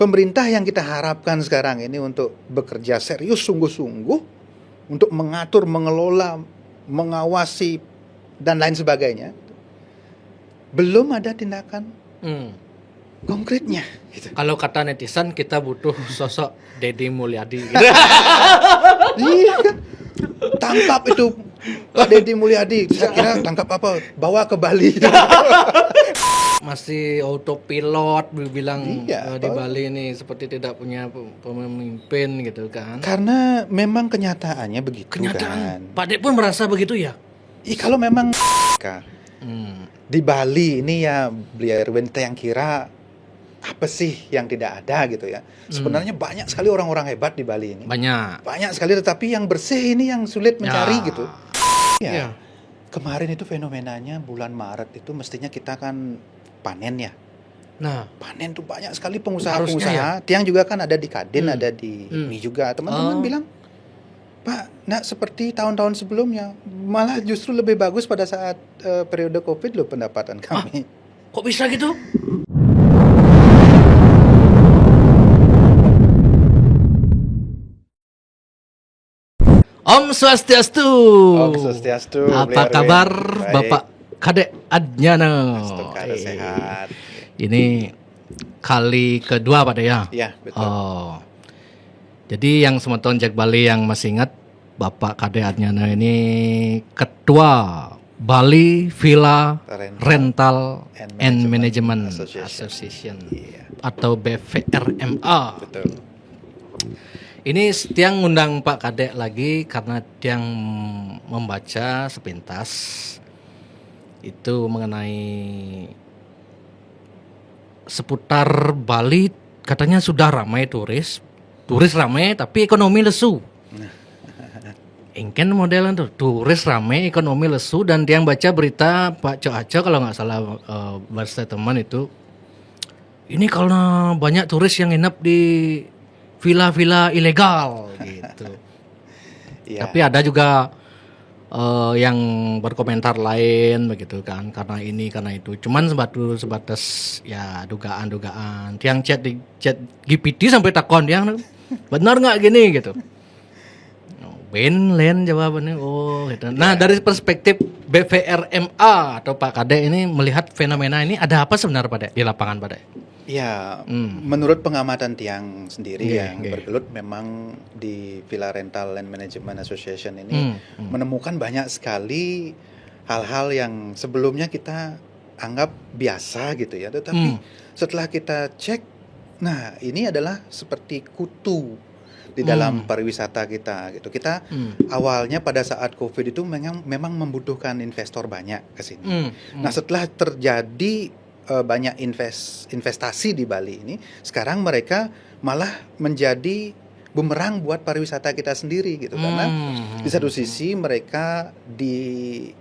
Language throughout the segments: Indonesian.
pemerintah yang kita harapkan sekarang ini untuk bekerja serius sungguh-sungguh untuk mengatur, mengelola, mengawasi dan lain sebagainya, belum ada tindakan konkretnya. Gitu. Kalau kata netizen, kita butuh sosok Deddy Mulyadi. Gitu. Iya kan? Tangkap itu Pak Deddy Mulyadi. Saya kira tangkap apa? Bawa ke Bali. Masih autopilot bilang Iya, di Bali ini seperti tidak punya pemimpin gitu kan. Karena memang kenyataannya begitu Kenyataan kan. Pak Dek pun merasa begitu ya. Kalau memang di Bali ini ya beliau Erwin yang kira apa sih yang tidak ada gitu ya. Sebenarnya banyak sekali orang-orang hebat di Bali ini. Banyak sekali, tetapi yang bersih ini yang sulit mencari gitu. Ya. Kemarin itu fenomenanya bulan Maret itu mestinya kita kan panen ya. Nah, panen tuh banyak sekali pengusaha-pengusaha. Tiang juga kan ada di Kadin, ada di ini juga. Teman-teman bilang, Pak, nah seperti tahun-tahun sebelumnya, malah justru lebih bagus pada saat periode Covid loh pendapatan kami. Kok bisa gitu? Om Swastiastu. Om Swastiastu. Apa kabar Bapak Kadek Adnyana? Sehat. Ini kali kedua Pak Dek ya? Iya, betul. Oh. Jadi yang semeton Jak Bali yang masih ingat, Bapak Kadek Adnyana ini ketua Bali Villa Rental and Management Association. Atau BVRMA. Betul. Ini Tiang ngundang Pak Kadek lagi karena Tiang membaca sepintas itu mengenai seputar Bali, katanya sudah ramai turis ramai tapi ekonomi lesu. Ingken modelan tuh, turis ramai ekonomi lesu, dan Tiang baca berita Pak Cok Aco kalau nggak salah berstatement itu, ini karena banyak turis yang nginep di villa-villa ilegal gitu. Tapi ada juga yang berkomentar lain begitu kan, karena ini karena itu. Cuman sebatas ya dugaan-dugaan. Tiang chat GPT sampai takon yang benar nggak gini gitu. Lain jawabannya gitu. Nah, dari perspektif BVRMA atau Pak Kadek ini melihat fenomena ini, ada apa sebenarnya Pak Dek di lapangan Pak Dek? Ya, menurut pengamatan Tiang sendiri yang bergelut memang di Villa Rental and Management Association ini menemukan banyak sekali hal-hal yang sebelumnya kita anggap biasa gitu ya. Tetapi setelah kita cek, nah ini adalah seperti kutu di dalam pariwisata kita gitu. Kita awalnya pada saat Covid itu memang membutuhkan investor banyak ke sini. Nah, setelah terjadi banyak investasi di Bali ini, sekarang mereka malah menjadi bumerang buat pariwisata kita sendiri gitu. Karena di satu sisi mereka diberikan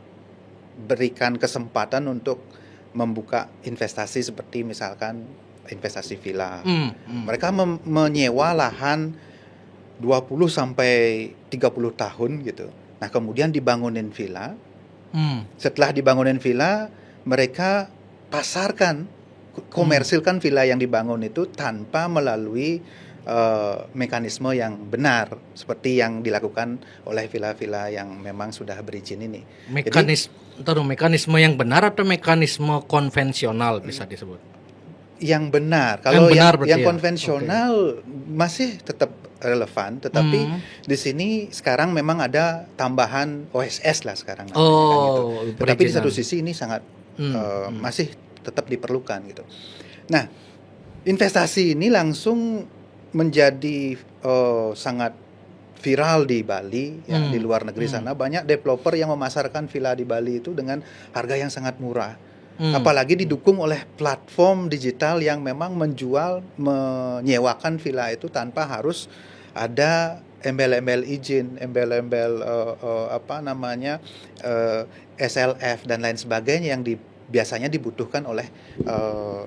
kesempatan untuk membuka investasi seperti misalkan investasi villa. Mereka menyewa lahan 20 sampai 30 tahun gitu. Nah, kemudian dibangunin villa. Setelah dibangunin villa, mereka pasarkan, komersilkan villa yang dibangun itu tanpa melalui mekanisme yang benar seperti yang dilakukan oleh villa-villa yang memang sudah berizin ini. Mekanisme yang benar atau mekanisme konvensional bisa disebut? Yang benar. Kalau yang konvensional masih tetap relevan, tetapi di sini sekarang memang ada tambahan OSS lah sekarang. Gitu. Tetapi di satu sisi ini sangat masih tetap diperlukan gitu. Nah, investasi ini langsung menjadi sangat viral di Bali, ya, di luar negeri sana banyak developer yang memasarkan villa di Bali itu dengan harga yang sangat murah. Apalagi didukung oleh platform digital yang memang menyewakan villa itu tanpa harus ada embel-embel izin, embel-embel SLF dan lain sebagainya yang biasanya dibutuhkan oleh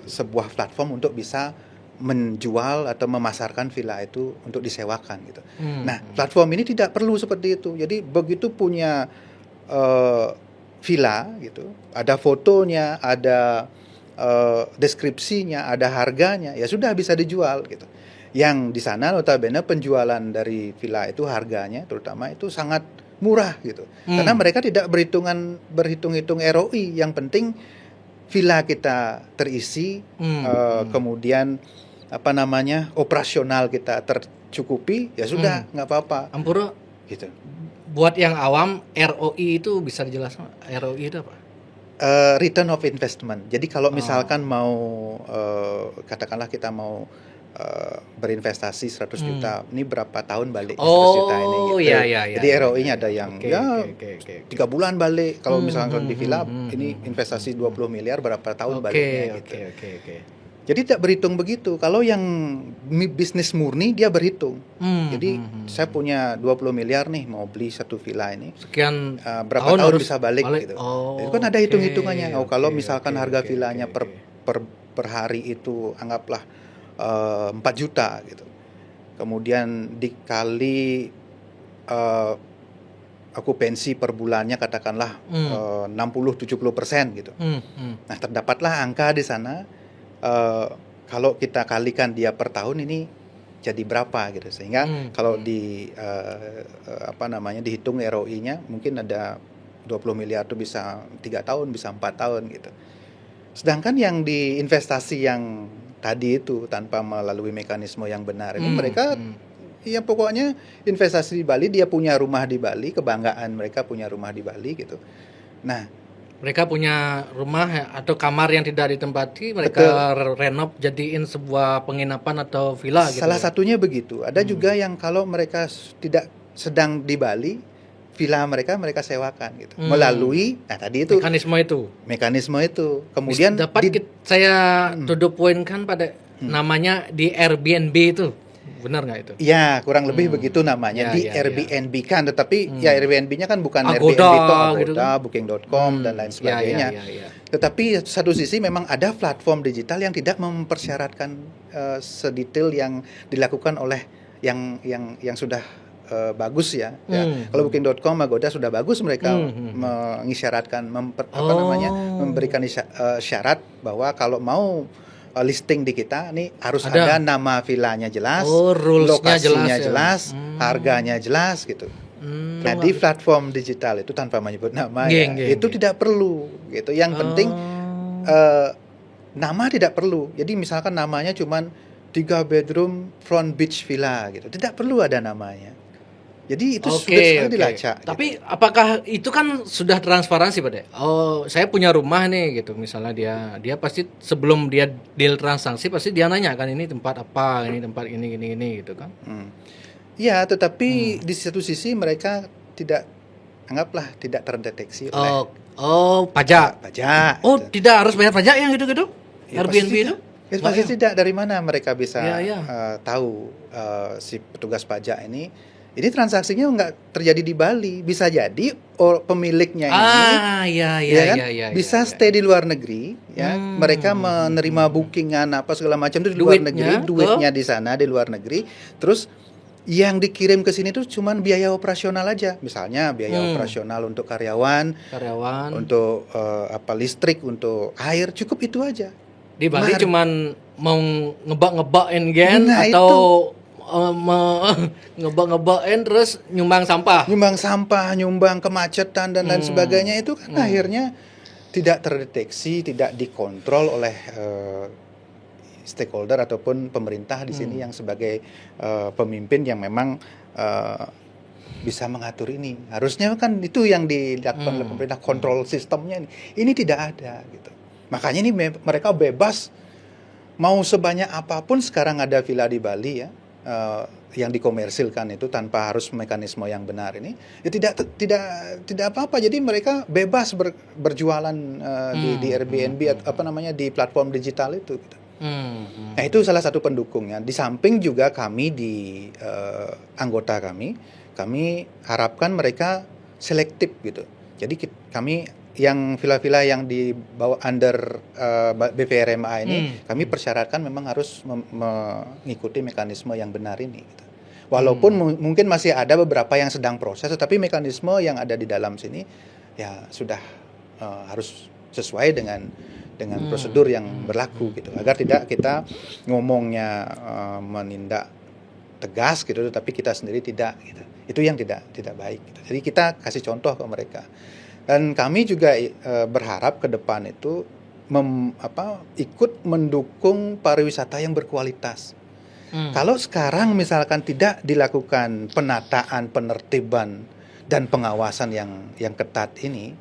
sebuah platform untuk bisa menjual atau memasarkan villa itu untuk disewakan gitu. Nah, platform ini tidak perlu seperti itu. Jadi begitu punya villa gitu, ada fotonya, ada deskripsinya, ada harganya, ya sudah bisa dijual gitu. Yang di sana notabene penjualan dari villa itu harganya terutama itu sangat murah gitu. Karena mereka tidak berhitung-hitung ROI, yang penting villa kita terisi, kemudian operasional kita tercukupi, ya sudah nggak apa-apa. Ampuro, Gitu. buat yang awam ROI itu bisa dijelaskan, ROI itu apa? Return of investment. Jadi kalau misalkan mau katakanlah kita mau berinvestasi 100 juta, ini berapa tahun balik 100 juta ini gitu. Iya. Jadi ROI-nya ada yang 3 bulan balik. Kalau misalkan di villa ini investasi 20 miliar berapa tahun baliknya gitu. Oke. Jadi tidak berhitung begitu. Kalau yang bisnis murni dia berhitung. Jadi saya punya 20 miliar nih mau beli satu villa ini. Sekian berapa tahun bisa balik gitu. Itu kan ada hitung-hitungannya. Kalau misalkan harga villanya per hari itu anggaplah 4 juta gitu. Kemudian dikali okupansi per bulannya katakanlah 60-70% gitu. Nah, terdapatlah angka di sana. Kalau kita kalikan dia per tahun ini jadi berapa gitu, sehingga kalau dihitung ROI-nya mungkin ada 20 miliar itu bisa 3 tahun, bisa 4 tahun gitu. Sedangkan yang di investasi yang tadi itu tanpa melalui mekanisme yang benar ini mereka ya pokoknya investasi di Bali, dia punya rumah di Bali, kebanggaan mereka punya rumah di Bali gitu. Nah, mereka punya rumah atau kamar yang tidak ditempati, mereka renov jadiin sebuah penginapan atau villa gitu. Salah satunya begitu. Ada juga yang kalau mereka tidak sedang di Bali, villa mereka sewakan gitu. Melalui tadi itu mekanisme itu. Kemudian dapat saya to the point kan pada namanya di Airbnb itu. Benar nggak itu? Ya, kurang lebih begitu namanya. Airbnb kan, tetapi ya Airbnb-nya kan bukan Agoda, Airbnb itu, Agoda, gitu kan? Booking.com dan lain sebagainya. Tetapi satu sisi memang ada platform digital yang tidak mempersyaratkan sedetail yang dilakukan oleh yang sudah bagus ya. Kalau Booking.com, Agoda sudah bagus, mereka mengisyaratkan memberikan syarat bahwa kalau mau listing di kita nih harus ada nama villanya jelas, lokasinya jelas, harganya jelas gitu. Nah, di platform digital itu tanpa menyebut nama itu tidak perlu gitu. Yang penting nama tidak perlu. Jadi misalkan namanya cuman 3 bedroom front beach villa gitu. Tidak perlu ada namanya. Jadi itu sudah dilacak. Tapi apakah itu kan sudah transparansi Pak? Oh, saya punya rumah nih gitu. Misalnya dia pasti sebelum dia deal transaksi pasti dia nanya kan ini tempat apa, ini tempat ini gitu kan. Ya, tetapi di satu sisi mereka tidak terdeteksi oleh pajak. Oh, gitu. tidak harus bayar pajak yang gitu-gitu? Ya, Airbnb itu? Pasti tidak. Dari mana mereka bisa tahu si petugas pajak ini? Jadi transaksinya nggak terjadi di Bali, bisa jadi pemiliknya ini bisa stay di luar negeri, ya. Mereka menerima bookingan apa segala macam itu di luar negeri, duitnya di sana di luar negeri. Terus yang dikirim ke sini tuh cuman biaya operasional aja, misalnya biaya operasional untuk karyawan, untuk listrik, untuk air, cukup itu aja. Di Bali cuman mau ngebak-ngebakin atau ngebak-ngebakin terus nyumbang sampah, nyumbang kemacetan dan lain sebagainya, itu kan akhirnya tidak terdeteksi, tidak dikontrol oleh stakeholder ataupun pemerintah di sini yang sebagai pemimpin yang memang bisa mengatur ini. Harusnya kan itu yang dilakukan oleh pemerintah, kontrol sistemnya ini tidak ada gitu. Makanya ini mereka bebas mau sebanyak apapun sekarang ada villa di Bali ya. Yang dikomersilkan itu tanpa harus mekanisme yang benar ini ya tidak apa-apa. Jadi mereka bebas berjualan di Airbnb di platform digital itu gitu. Nah, itu salah satu pendukungnya. Di samping juga kami di anggota kami harapkan mereka selektif gitu. Jadi kami yang villa-villa yang di bawah under BPRMA ini kami persyaratkan memang harus mengikuti mekanisme yang benar ini gitu. Walaupun mungkin masih ada beberapa yang sedang proses, tetapi mekanisme yang ada di dalam sini ya sudah harus sesuai dengan dengan prosedur yang berlaku gitu, agar tidak kita ngomongnya menindak tegas gitu, tapi kita sendiri tidak gitu. Itu yang tidak baik gitu. Jadi kita kasih contoh ke mereka. Dan kami juga berharap ke depan itu ikut mendukung pariwisata yang berkualitas. Kalau sekarang misalkan tidak dilakukan penataan, penertiban dan pengawasan yang ketat ini,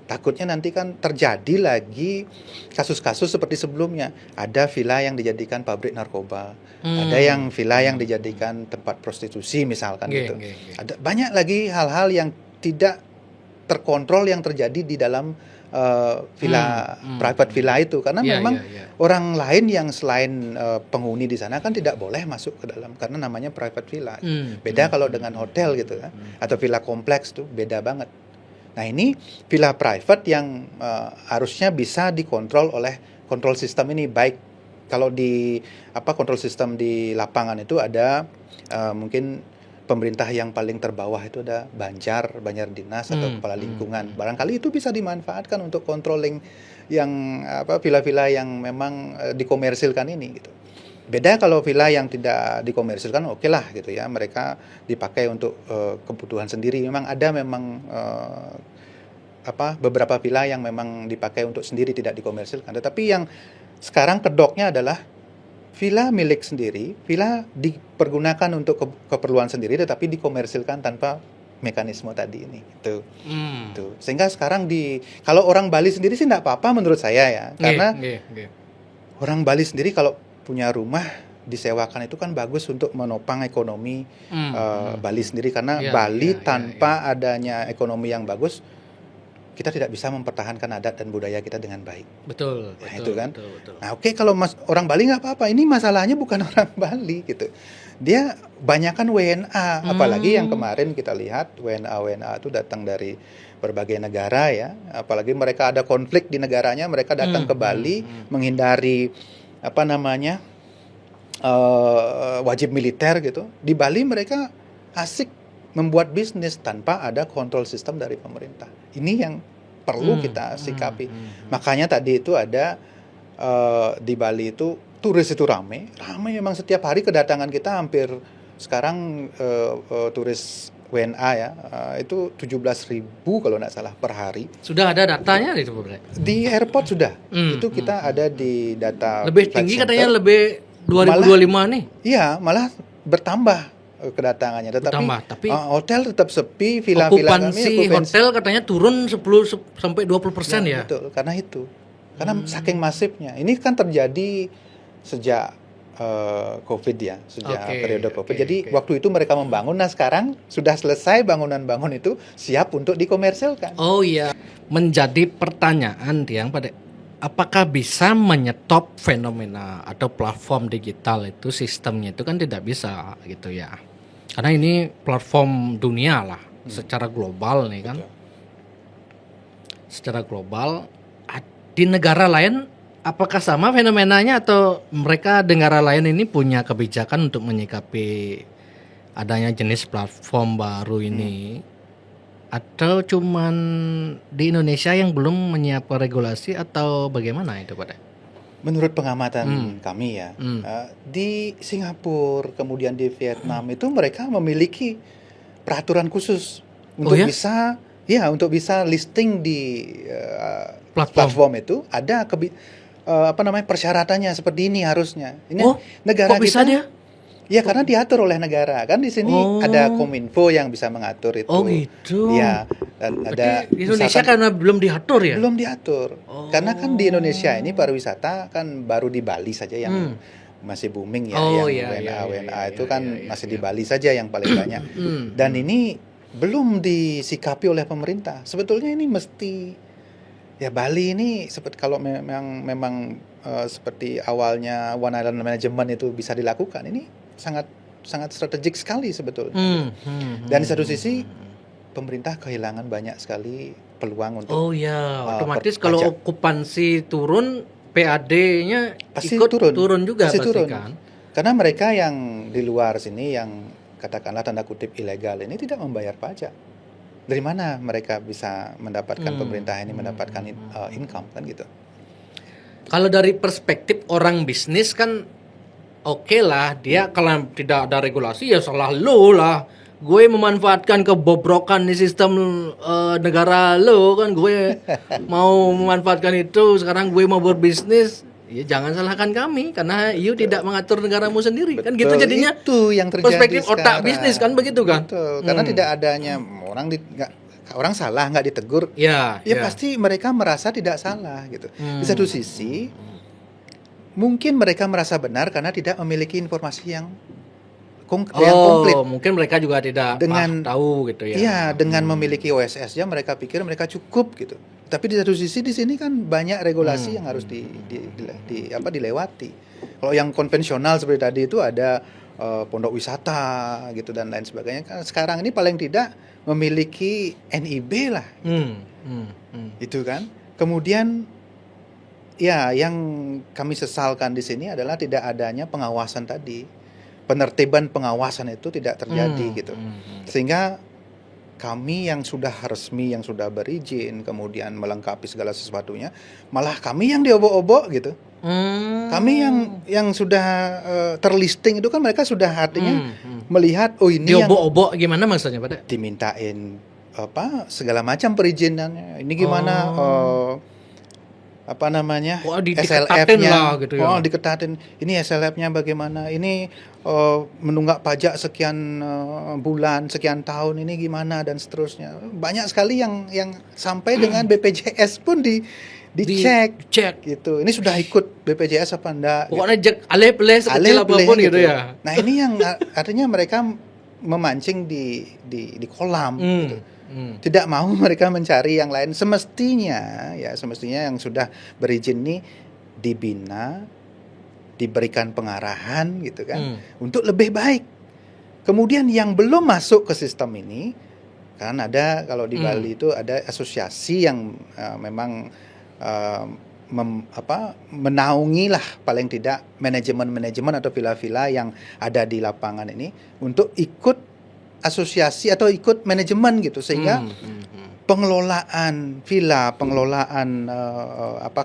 takutnya nanti kan terjadi lagi kasus-kasus seperti sebelumnya. Ada villa yang dijadikan pabrik narkoba, ada yang villa yang dijadikan tempat prostitusi misalkan gitu. Ada banyak lagi hal-hal yang tidak terkontrol yang terjadi di dalam villa, private villa itu, karena memang orang lain yang selain penghuni di sana kan tidak boleh masuk ke dalam, karena namanya private villa. Beda kalau dengan hotel gitu kan, atau villa kompleks tuh beda banget. Nah ini villa private yang harusnya bisa dikontrol oleh kontrol sistem ini, baik kalau di kontrol sistem di lapangan itu ada mungkin pemerintah yang paling terbawah itu ada Banjar Dinas atau kepala lingkungan. Barangkali itu bisa dimanfaatkan untuk controlling yang villa-villa yang memang dikomersilkan ini gitu. Beda kalau villa yang tidak dikomersilkan, oke lah gitu ya, mereka dipakai untuk kebutuhan sendiri. Memang ada beberapa villa yang memang dipakai untuk sendiri, tidak dikomersilkan. Tetapi yang sekarang kedoknya adalah villa milik sendiri, villa dipergunakan untuk keperluan sendiri, tetapi dikomersilkan tanpa mekanisme tadi ini, gitu. Sehingga sekarang kalau orang Bali sendiri sih tidak apa-apa menurut saya ya, karena orang Bali sendiri kalau punya rumah disewakan itu kan bagus untuk menopang ekonomi Bali sendiri, karena Bali tanpa adanya ekonomi yang bagus, kita tidak bisa mempertahankan adat dan budaya kita dengan baik. Betul. Itu kan. Betul. Nah, oke, kalau orang Bali nggak apa-apa. Ini masalahnya bukan orang Bali gitu. Dia banyakkan WNA, apalagi yang kemarin kita lihat WNA itu datang dari berbagai negara ya. Apalagi mereka ada konflik di negaranya, mereka datang ke Bali menghindari wajib militer gitu. Di Bali mereka asik membuat bisnis tanpa ada kontrol sistem dari pemerintah. Ini yang perlu kita sikapi. Makanya tadi itu ada di Bali itu turis itu ramai memang setiap hari kedatangan kita hampir sekarang turis WNA ya itu 17.000 kalau nggak salah per hari. Sudah ada datanya itu di airport sudah. Itu kita ada di data. Lebih tinggi katanya, lebih 2025 nih. Iya, malah bertambah kedatangannya, tapi hotel tetap sepi, villa-villa okupansi hotel katanya turun 10-20% ya. Betul, karena saking masifnya. Ini kan terjadi sejak COVID ya, sejak periode COVID. Jadi waktu itu mereka membangun, nah sekarang sudah selesai bangunan-bangun itu, siap untuk dikomersilkan. Oh iya, menjadi pertanyaan yang pada apakah bisa menyetop fenomena atau platform digital itu, sistemnya itu kan tidak bisa gitu ya. Karena ini platform dunia lah, secara global nih kan. Betul. Secara global, di negara lain apakah sama fenomenanya, atau mereka negara lain ini punya kebijakan untuk menyikapi adanya jenis platform baru ini? Atau cuman di Indonesia yang belum menyiapkan regulasi, atau bagaimana itu Pak? Menurut pengamatan kami ya, di Singapura kemudian di Vietnam itu mereka memiliki peraturan khusus untuk bisa listing di platform itu, ada persyaratannya seperti ini harusnya. Ini negara kok bisa kita dia? Ya karena diatur oleh negara kan, di sini ada Kominfo yang bisa mengatur itu. Oh gitu. Ya, dan ada di Indonesia karena belum diatur ya. Belum diatur. Karena kan di Indonesia ini pariwisata kan baru di Bali saja yang masih booming ya, WNA itu kan masih di Bali saja yang paling banyak. Dan ini belum disikapi oleh pemerintah. Sebetulnya ini mesti Bali ini seperti kalau memang seperti awalnya One Island Management itu bisa dilakukan, ini sangat strategik sekali sebetulnya. Dan di satu sisi pemerintah kehilangan banyak sekali peluang untuk otomatis kalau okupansi turun, PAD-nya pasti ikut turun juga pasti pasti turun. kan. Karena mereka yang di luar sini yang katakanlah tanda kutip ilegal ini tidak membayar pajak. Dari mana mereka bisa mendapatkan pemerintah ini mendapatkan income kan gitu. Kalau dari perspektif orang bisnis kan oke lah, dia kalau tidak ada regulasi ya salah lo lah. Gue memanfaatkan kebobrokan di sistem negara lo kan, gue mau memanfaatkan itu, sekarang gue mau berbisnis. Ya jangan salahkan kami karena you tidak mengatur negaramu sendiri. Kan gitu jadinya. Itu yang terjadi Perspektif otak sekarang. bisnis kan begitu kan? Betul. Karena tidak adanya orang salah nggak ditegur. Ya Pasti mereka merasa tidak salah gitu. Di satu sisi mungkin mereka merasa benar karena tidak memiliki informasi yang komplit. Mungkin mereka juga tidak tahu gitu ya. Iya, dengan memiliki OSS-nya mereka pikir mereka cukup gitu. Tapi di satu sisi di sini kan banyak regulasi yang harus dilewati. Kalau yang konvensional seperti tadi itu ada pondok wisata gitu dan lain sebagainya. Kan sekarang ini paling tidak memiliki NIB lah. Itu kan. Kemudian ya yang kami sesalkan di sini adalah tidak adanya pengawasan tadi. Penertiban pengawasan itu tidak terjadi gitu. Sehingga kami yang sudah resmi, yang sudah berizin, kemudian melengkapi segala sesuatunya, malah kami yang diobok-obok gitu. Kami yang sudah terlisting itu kan mereka sudah artinya melihat ini diobok-obok gimana maksudnya Pak? Dimintain segala macam perizinannya. Ini gimana SLF-nya gitu ya. Diketatin. Ini SLF-nya bagaimana? Ini menunggak pajak sekian bulan, sekian tahun ini gimana dan seterusnya. Banyak sekali yang sampai dengan BPJS pun dicek gitu. Ini sudah ikut BPJS apa enggak? Pokoknya alih-alih sekecil apapun gitu ya. Nah, ini yang artinya mereka memancing di kolam gitu. Tidak mau mereka mencari yang lain. Semestinya yang sudah berizin ini dibina, diberikan pengarahan gitu kan, untuk lebih baik. Kemudian yang belum masuk ke sistem ini, kan ada kalau di Bali itu ada asosiasi yang memang menaungi lah paling tidak manajemen atau villa-villa yang ada di lapangan ini untuk ikut asosiasi atau ikut manajemen gitu, sehingga pengelolaan villa, pengelolaan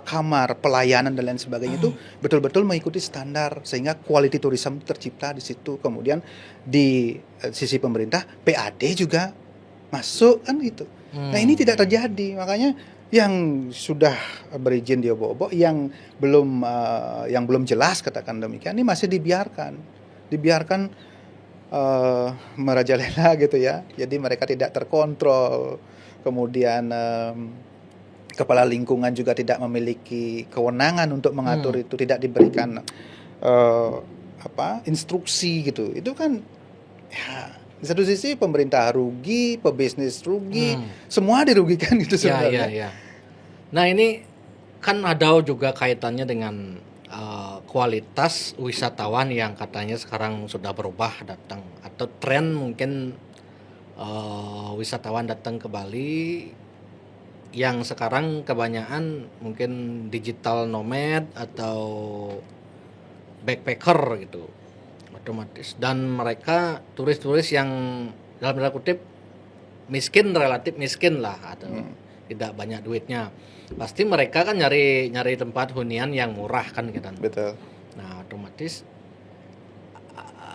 kamar, pelayanan dan lain sebagainya itu betul-betul mengikuti standar, sehingga quality tourism tercipta di situ. Kemudian di sisi pemerintah PAD juga masuk kan gitu. Nah, ini tidak terjadi, makanya yang sudah berizin diobok-obok, yang belum jelas katakan demikian, ini masih dibiarkan merajalela gitu ya. Jadi mereka tidak terkontrol. Kemudian kepala lingkungan juga tidak memiliki kewenangan untuk mengatur itu, tidak diberikan instruksi gitu. Itu kan ya, di satu sisi pemerintah rugi, pebisnis rugi, semua dirugikan gitu sebenarnya. Ya. Nah, ini kan ada juga kaitannya dengan kualitas wisatawan yang katanya sekarang sudah berubah datang, atau tren mungkin wisatawan datang ke Bali yang sekarang kebanyakan mungkin digital nomad atau backpacker gitu otomatis, dan mereka turis-turis yang dalam tanda kutip relatif miskin lah atau tidak banyak duitnya. Pasti mereka kan nyari tempat hunian yang murah kan gitu. Betul. Nah, otomatis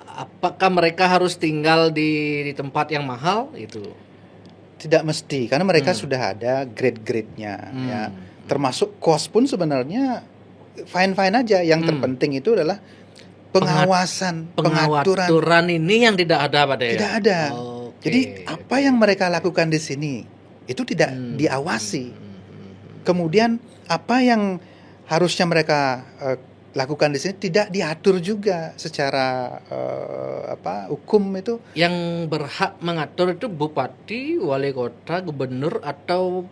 apakah mereka harus tinggal di tempat yang mahal itu? Tidak mesti, karena mereka sudah ada grade-grade-nya ya. Termasuk cost pun sebenarnya fine-fine aja. Yang terpenting itu adalah pengaturan ini yang tidak ada pada ya. Tidak ada. Jadi apa yang mereka lakukan di sini itu tidak diawasi. Kemudian apa yang harusnya mereka lakukan di sini tidak diatur juga secara hukum itu. Yang berhak mengatur itu bupati, wali kota, gubernur, atau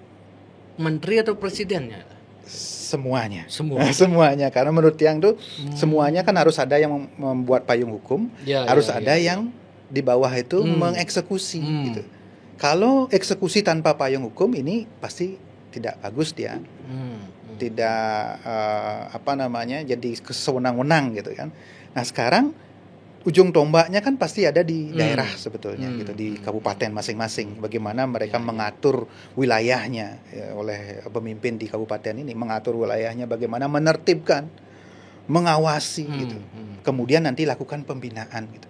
menteri atau presidennya? Semuanya. Semuanya, karena menurut yang tuh semuanya kan harus ada yang membuat payung hukum, harus ada yang di bawah itu mengeksekusi gitu. Kalau eksekusi tanpa payung hukum ini pasti tidak bagus dia, tidak jadi kesewenang-wenang gitu kan. Nah, sekarang ujung tombaknya kan pasti ada di daerah sebetulnya gitu, di kabupaten masing-masing. Bagaimana mereka mengatur wilayahnya ya, oleh pemimpin di kabupaten ini mengatur wilayahnya, bagaimana menertibkan, mengawasi gitu. Kemudian nanti lakukan pembinaan gitu.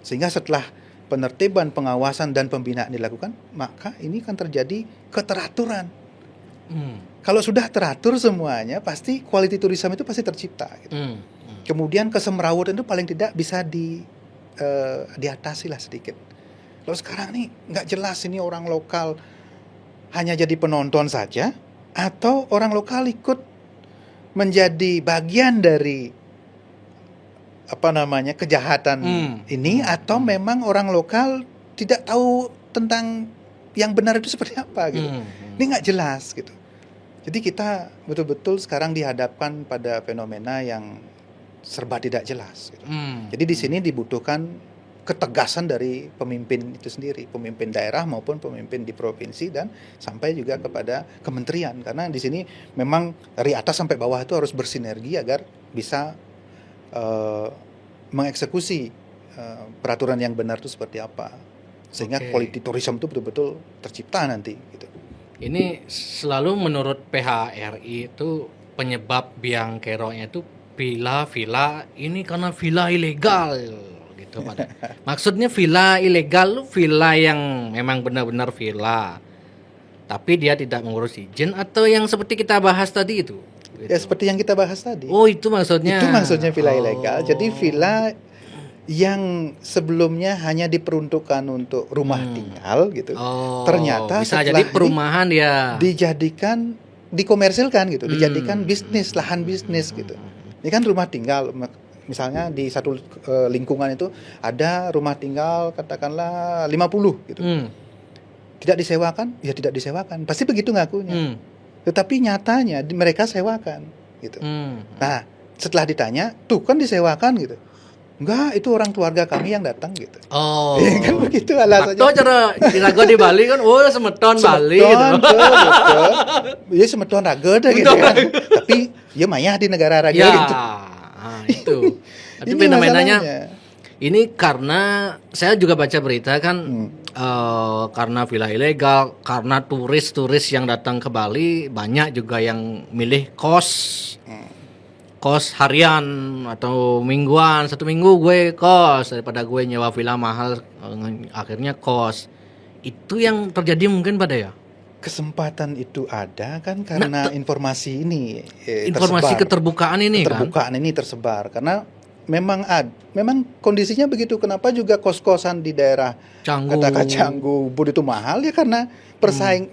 Sehingga setelah penertiban, pengawasan dan pembinaan dilakukan, maka ini kan terjadi keteraturan. Kalau sudah teratur semuanya, pasti quality tourism itu pasti tercipta gitu. Kemudian kesemrawutan itu paling tidak bisa diatasi lah sedikit. Kalau sekarang nih nggak jelas ini orang lokal hanya jadi penonton saja, atau orang lokal ikut menjadi bagian dari kejahatan ini, atau memang orang lokal tidak tahu tentang yang benar itu seperti apa gitu. Ini nggak jelas gitu. Jadi kita betul-betul sekarang dihadapkan pada fenomena yang serba tidak jelas gitu. Jadi di sini dibutuhkan ketegasan dari pemimpin itu sendiri, pemimpin daerah maupun pemimpin di provinsi dan sampai juga kepada kementerian, karena di sini memang dari atas sampai bawah itu harus bersinergi agar bisa mengeksekusi peraturan yang benar itu seperti apa, sehingga quality tourism itu betul-betul tercipta nanti gitu. Ini selalu menurut PHRI itu penyebab biang keroknya itu villa ini karena villa ilegal gitu Pak. Maksudnya villa ilegal, villa yang memang benar-benar villa, tapi dia tidak mengurus izin, atau yang seperti kita bahas tadi itu? Gitu. Ya seperti yang kita bahas tadi. Oh itu maksudnya. Itu maksudnya villa ilegal. Jadi villa yang sebelumnya hanya diperuntukkan untuk rumah tinggal gitu. Ternyata bisa jadi perumahan ya. Dijadikan, dikomersilkan gitu, dijadikan bisnis, lahan bisnis gitu. Ini kan rumah tinggal, misalnya di satu lingkungan itu ada rumah tinggal katakanlah 50 gitu. Tidak disewakan, ya tidak disewakan. Pasti begitu ngakunya. Tetapi nyatanya mereka sewakan gitu. Nah, setelah ditanya, tuh kan disewakan gitu. Enggak, itu orang keluarga kami yang datang gitu. Oh. Ya kan begitu alasannya. Atau cara dirago di Bali kan, semeton Bali gitu. Betul. Ya semeton raga deh gitu kan. Tapi ya mayah di negara raga gitu. Itu. Tapi fenomenanya ini karena saya juga baca berita kan, karena villa ilegal, karena turis-turis yang datang ke Bali banyak juga yang milih kos harian atau mingguan, 1 minggu gue kos daripada gue nyewa villa mahal, akhirnya kos. Itu yang terjadi mungkin pada ya? Kesempatan itu ada kan karena informasi ini informasi keterbukaan ini tersebar karena memang kondisinya begitu. Kenapa juga kos-kosan di daerah katakan Canggu, Ubud itu mahal ya karena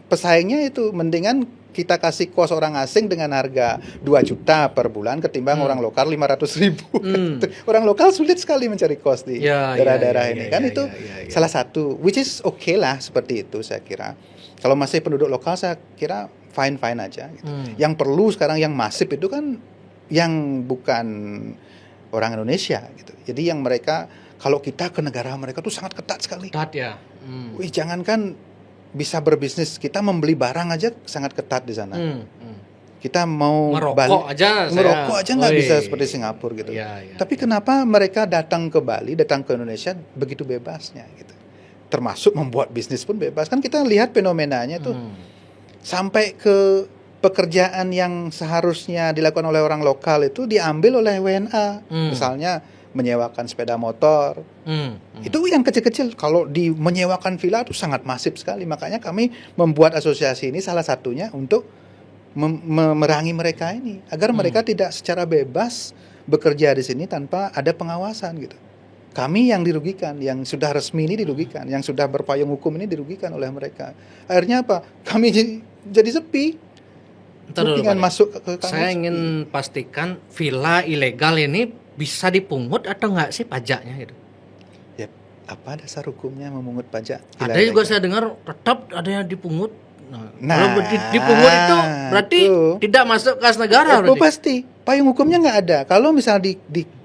pesaingnya itu mendingan kita kasih kos orang asing dengan harga 2 juta per bulan ketimbang orang lokal 500.000. Orang lokal sulit sekali mencari kos di daerah-daerah ini kan. Itu salah satu which is okay lah seperti itu saya kira. Kalau masih penduduk lokal saya kira fine aja gitu. Yang perlu sekarang yang masif itu kan yang bukan orang Indonesia gitu. Jadi yang mereka, kalau kita ke negara mereka tuh sangat ketat sekali. Ketat ya. Wih, jangankan bisa berbisnis, kita membeli barang aja sangat ketat di sana. Kita mau merokok aja nggak bisa seperti Singapura gitu. Tapi kenapa mereka datang ke Bali, datang ke Indonesia begitu bebasnya gitu. Termasuk membuat bisnis pun bebas. Kan kita lihat fenomenanya tuh sampai ke pekerjaan yang seharusnya dilakukan oleh orang lokal itu diambil oleh WNA. Misalnya menyewakan sepeda motor. Itu yang kecil-kecil. Kalau di menyewakan villa itu sangat masif sekali. Makanya kami membuat asosiasi ini salah satunya untuk memerangi mereka ini agar mereka tidak secara bebas bekerja di sini tanpa ada pengawasan gitu. Kami yang dirugikan, yang sudah resmi ini dirugikan, yang sudah berpayung hukum ini dirugikan oleh mereka. Akhirnya apa? Kami jadi sepi. Ingin masuk ke kami. Saya ingin pastikan villa ilegal ini bisa dipungut atau enggak sih pajaknya gitu? Ya, apa dasar hukumnya memungut pajak? Ada juga saya dengar tetap ada yang dipungut. Nah kalau dipungut itu berarti tidak masuk kas negara. Itu pasti. Payung hukumnya nggak ada. Kalau misalnya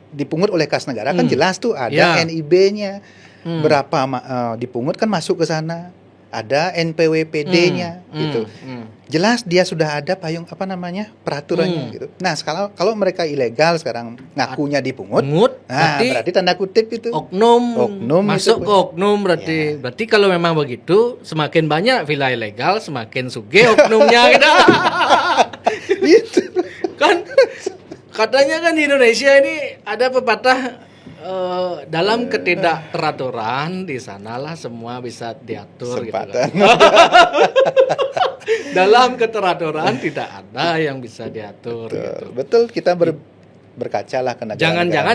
dipungut oleh kas negara kan jelas tuh ada NIB-nya. Berapa dipungut kan masuk ke sana. ada NPWPD-nya gitu. Jelas dia sudah ada peraturannya gitu. Nah, kalau mereka ilegal sekarang ngakunya dipungut, berarti tanda kutip itu oknum masuk itu. ke oknum berarti. Berarti kalau memang begitu, semakin banyak villa ilegal, semakin sugih oknumnya gitu. Gitu. Kan katanya kan di Indonesia ini ada pepatah dalam ketidakteraturan di sanalah semua bisa diatur gitu kan. Dalam keteraturan tidak ada yang bisa diatur gitu. Betul, kita berkaca lah ke negara-negara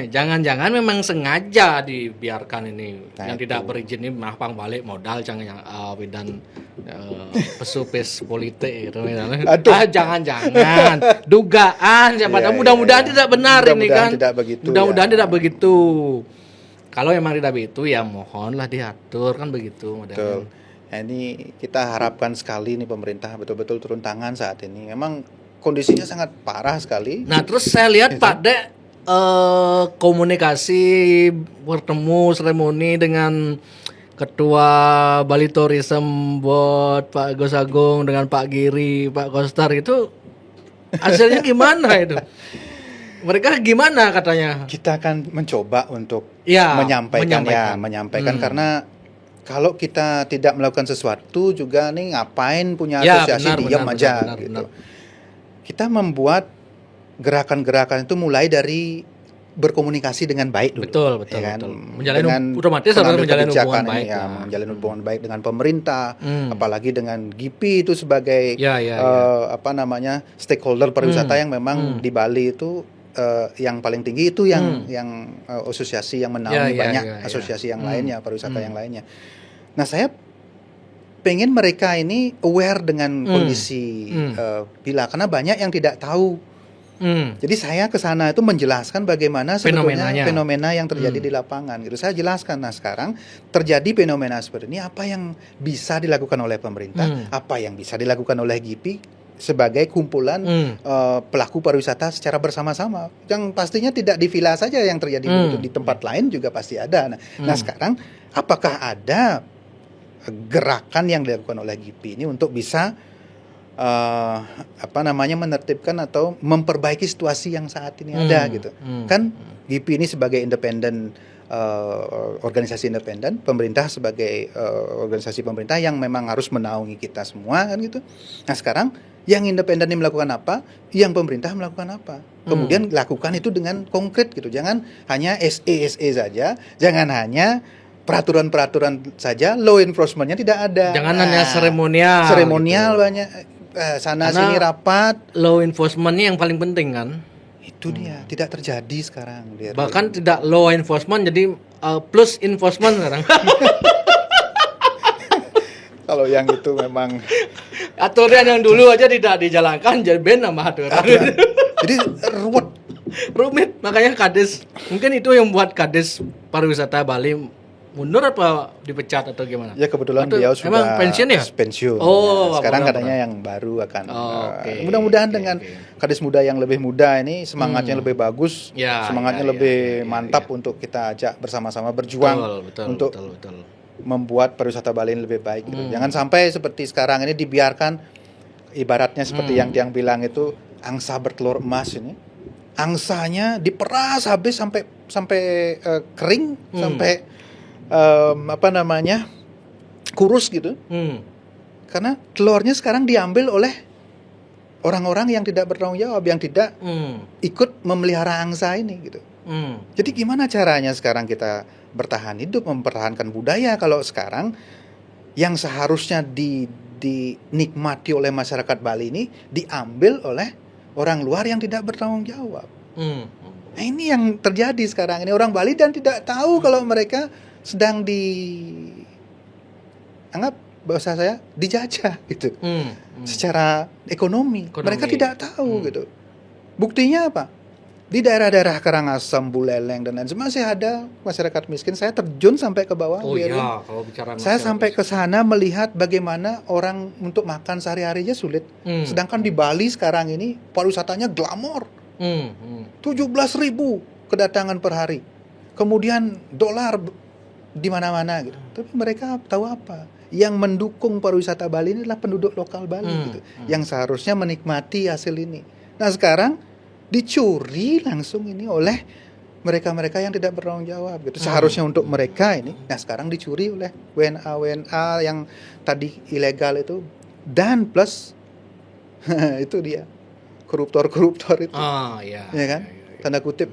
jangan-jangan memang sengaja dibiarkan ini yang tidak berizin ini mahpang balik modal jangan dan pesupis politik gitu misalnya. Jangan dugaan siapa tahu mudah-mudahan tidak benar ini kan. Mudah-mudahan tidak begitu. Kalau memang tidak begitu ya mohonlah diatur kan begitu Betul. Nah, ini kita harapkan sekali nih pemerintah betul-betul turun tangan saat ini. Memang kondisinya sangat parah sekali. Nah, terus saya lihat Pak Dek komunikasi bertemu seremoni dengan Ketua Bali Tourism Board Pak Agus Agung dengan Pak Giri, Pak Kostar itu hasilnya gimana itu? Mereka gimana katanya? Kita akan mencoba untuk menyampaikan karena kalau kita tidak melakukan sesuatu juga nih ngapain punya asosiasi diam aja gitu. Kita membuat gerakan-gerakan itu mulai dari berkomunikasi dengan baik dulu. Betul. Ya kan? Menjalin hubungan baik. Menjalin hubungan baik dengan pemerintah, apalagi dengan GIPI itu sebagai stakeholder pariwisata yang memang di Bali itu yang paling tinggi itu yang asosiasi yang menaungi banyak asosiasi yang lainnya, pariwisata yang lainnya. Nah, saya pengen mereka ini aware dengan kondisi villa karena banyak yang tidak tahu. Jadi saya ke sana itu menjelaskan bagaimana sebetulnya fenomena yang terjadi di lapangan gitu. Saya jelaskan, nah sekarang terjadi fenomena seperti ini, apa yang bisa dilakukan oleh pemerintah, apa yang bisa dilakukan oleh GIPI sebagai kumpulan pelaku pariwisata secara bersama-sama. Yang pastinya tidak di villa saja yang terjadi di tempat lain juga pasti ada. Nah, sekarang apakah ada gerakan yang dilakukan oleh GIPI ini untuk bisa menertibkan atau memperbaiki situasi yang saat ini ada gitu. Kan GIPI ini sebagai independen, organisasi independen, pemerintah sebagai organisasi pemerintah yang memang harus menaungi kita semua kan gitu. Nah, sekarang yang independen ini melakukan apa, yang pemerintah melakukan apa. Kemudian lakukan itu dengan konkret gitu. Jangan hanya SE saja, jangan hanya peraturan-peraturan saja, law enforcement-nya tidak ada. Jangan hanya seremonial gitu. Banyak sana sini rapat. Law enforcement-nya yang paling penting kan. Itu dia, tidak terjadi sekarang. Bahkan tidak law enforcement jadi plus enforcement sekarang. Kalau yang itu memang aturan yang dulu aja tidak dijalankan jadi ben nama aturan. Jadi rumit, makanya Kades mungkin itu yang buat Kades pariwisata Bali mundur apa dipecat atau gimana? Ya kebetulan beliau sudah emang pensiun ya? Pensiun. Sekarang katanya yang baru akan. Mudah-mudahan dengan Kades muda yang lebih muda ini semangatnya lebih bagus, semangatnya lebih mantap untuk kita ajak bersama-sama berjuang untuk membuat pariwisata Bali ini lebih baik. Gitu. Jangan sampai seperti sekarang ini dibiarkan ibaratnya seperti yang Tiang bilang itu angsa bertelur emas ini. Angsanya diperas habis sampai kering, sampai kurus gitu. Karena telurnya sekarang diambil oleh orang-orang yang tidak bertanggung jawab, yang tidak ikut memelihara angsa ini gitu. Jadi gimana caranya sekarang kita bertahan hidup, mempertahankan budaya kalau sekarang yang seharusnya dinikmati oleh masyarakat Bali ini diambil oleh orang luar yang tidak bertanggung jawab. Nah, ini yang terjadi sekarang ini, orang Bali dan tidak tahu kalau mereka sedang anggap bahasa saya dijajah gitu. Secara ekonomi. Mereka tidak tahu gitu. Buktinya apa? Di daerah-daerah Karangasem, Buleleng dan lain masih ada masyarakat miskin. Saya terjun sampai ke bawah. Kalau bicara saya sampai ke sana melihat bagaimana orang untuk makan sehari-harinya sulit. Sedangkan di Bali sekarang ini pariwisatanya glamor. 17.000 kedatangan per hari. Kemudian dolar di mana-mana gitu. Tapi mereka tahu apa? Yang mendukung pariwisata Bali ini adalah penduduk lokal Bali gitu, yang seharusnya menikmati hasil ini. Nah sekarang dicuri langsung ini oleh mereka-mereka yang tidak bertanggung jawab gitu. Seharusnya untuk mereka ini, nah sekarang dicuri oleh WNA yang tadi ilegal itu, dan plus itu dia koruptor itu, ya kan, tanda kutip.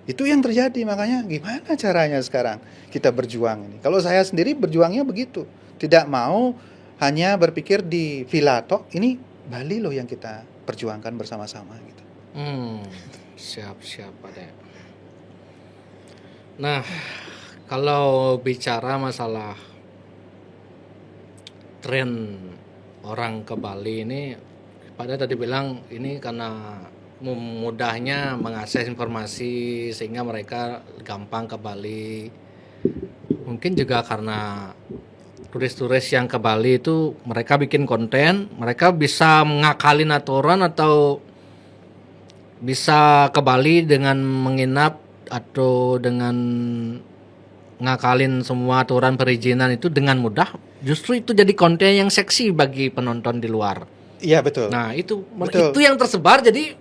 Itu yang terjadi, makanya gimana caranya sekarang kita berjuang ini. Kalau saya sendiri berjuangnya begitu, tidak mau hanya berpikir di villa tok, ini Bali loh yang kita perjuangkan bersama-sama gitu. Siap ada. Nah, kalau bicara masalah tren orang ke Bali ini, Pak tadi bilang ini karena mudahnya mengakses informasi sehingga mereka gampang ke Bali. Mungkin juga karena turis-turis yang ke Bali itu mereka bikin konten, mereka bisa mengakalin aturan atau bisa ke Bali dengan menginap atau dengan ngakalin semua aturan perizinan itu dengan mudah. Justru itu jadi konten yang seksi bagi penonton di luar. Iya betul. Nah itu yang tersebar, jadi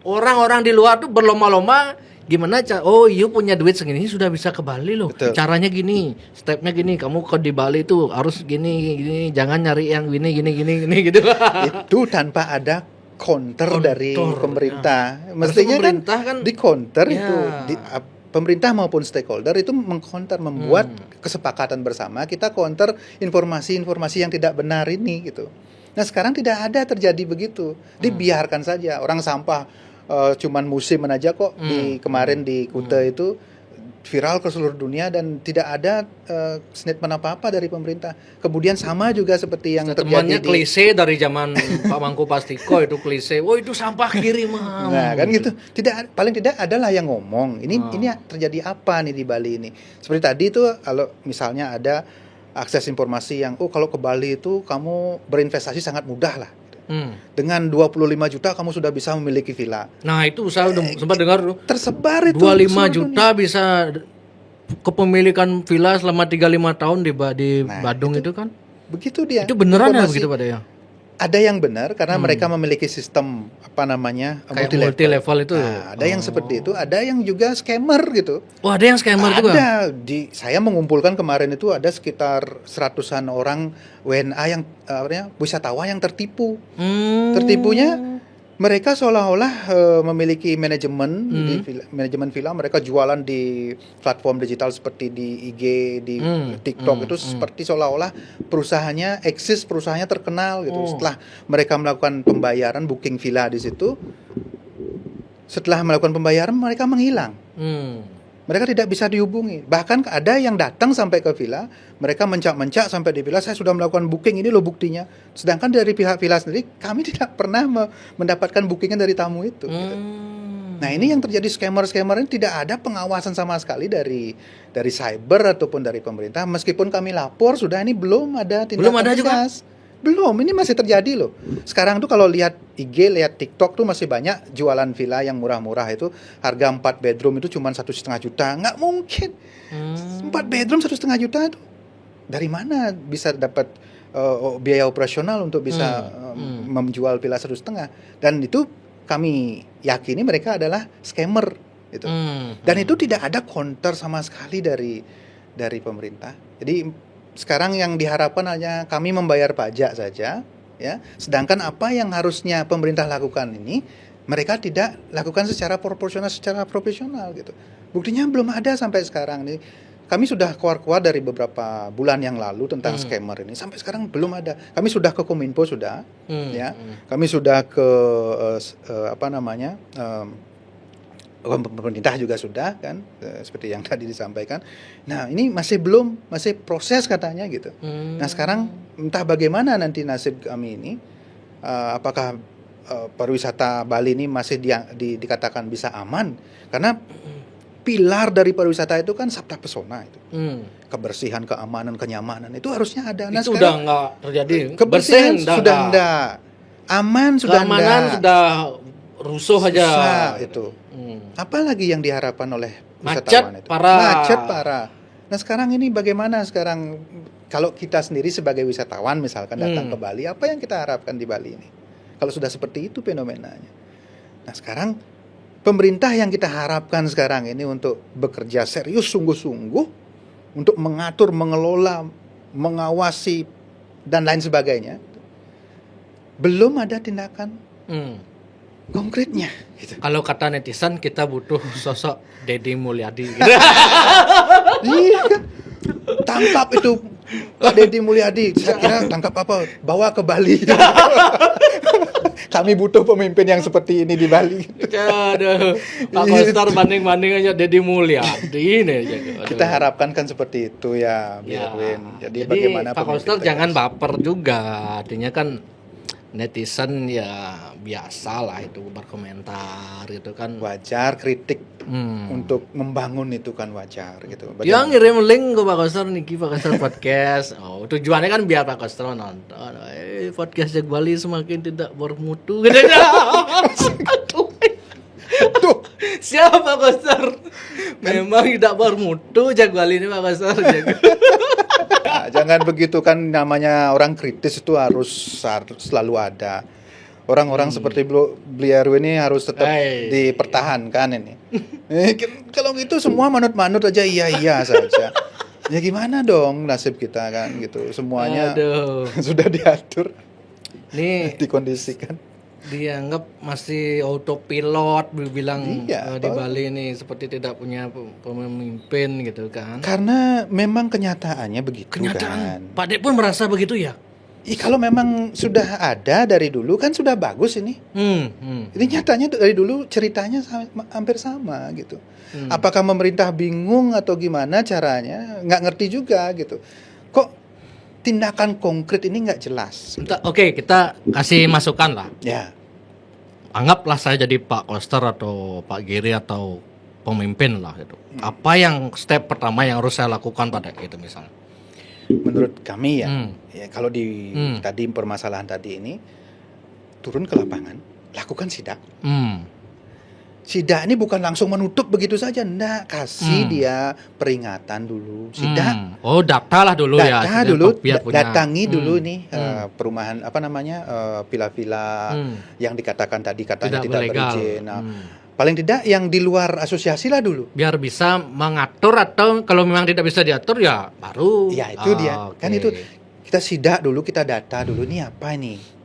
orang-orang di luar tuh berlomba-lomba gimana you punya duit segini sudah bisa ke Bali loh. Betul. Caranya gini, stepnya gini, kamu ke di Bali tuh harus gini, jangan nyari yang gini gitu. Itu tanpa ada counter dari pemerintah. Mestinya kan di counter itu pemerintah maupun stakeholder itu mengcounter, membuat kesepakatan bersama, kita counter informasi-informasi yang tidak benar ini gitu. Nah sekarang tidak ada terjadi begitu, dibiarkan saja. Orang sampah cuman musim aja kok, kemarin di Kuta itu viral ke seluruh dunia dan tidak ada statement apa-apa dari pemerintah. Kemudian sama juga seperti yang terjadi di klise dari zaman Pak Mangku Pastiko itu klise. Itu sampah kiriman. Nah, kan gitu. Paling tidak adalah yang ngomong. Ini terjadi apa nih di Bali ini? Seperti tadi itu kalau misalnya ada akses informasi yang kalau ke Bali itu kamu berinvestasi sangat mudah lah. Dengan 25 juta kamu sudah bisa memiliki villa. Nah itu saya udah sempat dengar tuh. Tersebar itu 25 juta bisa kepemilikan villa selama 35 tahun di Badung itu kan. Begitu dia. Itu beneran ya begitu Pak ya? Ada yang benar karena mereka memiliki sistem multi level itu. Ada yang seperti itu, ada yang juga scammer gitu. Ada yang scammer juga. Saya mengumpulkan kemarin itu ada sekitar 100-an orang WNA yang wisatawan yang tertipu. Tertipunya mereka seolah-olah memiliki manajemen manajemen villa, mereka jualan di platform digital seperti di IG, di TikTok itu seperti seolah-olah perusahaannya eksis, perusahaannya terkenal gitu. Setelah mereka melakukan pembayaran, booking villa di situ, setelah melakukan pembayaran mereka menghilang. Mereka tidak bisa dihubungi. Bahkan ada yang datang sampai ke villa, mereka mencak-mencak sampai di villa, saya sudah melakukan booking, ini loh buktinya. Sedangkan dari pihak villa sendiri, kami tidak pernah mendapatkan bookingan dari tamu itu. Gitu. Nah ini yang terjadi, scammer-scammer ini tidak ada pengawasan sama sekali dari cyber ataupun dari pemerintah. Meskipun kami lapor, sudah ini belum ada tindakan tegas. Belum, ini masih terjadi loh. Sekarang tuh kalau lihat IG, lihat TikTok tuh masih banyak jualan villa yang murah-murah itu. Harga 4 bedroom itu cuma 1,5 juta. Nggak mungkin. 4 bedroom 1,5 juta itu. Dari mana bisa dapat biaya operasional untuk bisa menjual villa 1,5? Dan itu kami yakini mereka adalah scammer. Gitu. Dan itu tidak ada counter sama sekali dari pemerintah. Jadi sekarang yang diharapkan hanya kami membayar pajak saja, ya. Sedangkan apa yang harusnya pemerintah lakukan ini, mereka tidak lakukan secara proporsional, secara profesional gitu. Buktinya belum ada sampai sekarang nih. Kami sudah keluar dari beberapa bulan yang lalu tentang scammer ini, sampai sekarang belum ada. Kami sudah ke Kominfo sudah, ya. Kami sudah ke pemerintah juga sudah kan, seperti yang tadi disampaikan. Nah ini masih proses katanya gitu. Nah sekarang entah bagaimana nanti nasib kami ini, apakah pariwisata Bali ini masih dikatakan bisa aman, karena pilar dari pariwisata itu kan sabta pesona itu, kebersihan, keamanan, kenyamanan itu harusnya ada. Nah, itu udah nggak terjadi. Kebersihan sudah enggak, aman sudah enggak, keamanan sudah rusuh aja itu. Apalagi yang diharapkan oleh wisatawan itu? Macet parah. Nah sekarang ini bagaimana sekarang kalau kita sendiri sebagai wisatawan misalkan datang ke Bali, apa yang kita harapkan di Bali ini? Kalau sudah seperti itu fenomenanya. Nah sekarang pemerintah yang kita harapkan sekarang ini untuk bekerja serius sungguh-sungguh untuk mengatur, mengelola, mengawasi dan lain sebagainya, belum ada tindakan konkretnya. Gitu. Kalau kata netizen kita butuh sosok Deddy Mulyadi. Gitu. Iya, tangkap itu Pak Deddy Mulyadi. Saya kira tangkap apa? Bawa ke Bali. Kami butuh pemimpin yang seperti ini di Bali. Aduh, Pak Koster banding-banding aja Deddy Mulyadi ini aja. Kita harapkan kan seperti itu ya, Erwin. Jadi bagaimana Pak Koster jangan baper juga. Artinya kan netizen ya biasa lah itu berkomentar gitu kan. Wajar kritik untuk membangun itu kan wajar gitu. Dia ngirim link ke Pak Koster niki Pak Koster podcast. Oh, tujuannya kan biar Pak Koster nonton. Podcast Jak Bali semakin tidak bermutu gitu. Tuh, siapa Pak Koster? Memang tidak bermutu Jak Bali ini Pak Koster. Nah, jangan begitu kan, namanya orang kritis itu harus selalu ada. Orang-orang seperti beliau ini harus tetap dipertahankan ini. Kalau gitu semua manut-manut aja iya saja. Ya gimana dong nasib kita kan gitu. Semuanya sudah diatur. Nih dikondisikan. Dianggap masih autopilot bilang di Bali ini seperti tidak punya pemimpin gitu kan. Karena memang kenyataannya begitu. Kenyataan. Pak Dek pun merasa begitu ya. Kalau memang sudah ada dari dulu kan sudah bagus ini. Ini nyatanya dari dulu ceritanya hampir sama gitu. Apakah pemerintah bingung atau gimana caranya? Nggak ngerti juga gitu. Kok tindakan konkret ini nggak jelas? Oke, kita kasih masukan lah. Ya. Anggaplah saya jadi Pak Koster atau Pak Giri atau pemimpin lah gitu. Apa yang step pertama yang harus saya lakukan pada itu misalnya? Menurut kami ya kalau di tadi permasalahan tadi ini, turun ke lapangan, lakukan sidak. Sidak ini bukan langsung menutup begitu saja, enggak, kasih dia peringatan dulu. Sidak. Oh, data lah dulu ya. Data dulu, datangi dulu nih perumahan villa-villa yang dikatakan tadi katanya tidak berizin. Nah, paling tidak yang di luar asosiasi lah dulu. Biar bisa mengatur atau kalau memang tidak bisa diatur ya baru. Ya itu dia. Okay. Kan itu kita sidak dulu, kita data dulu nih apa ini.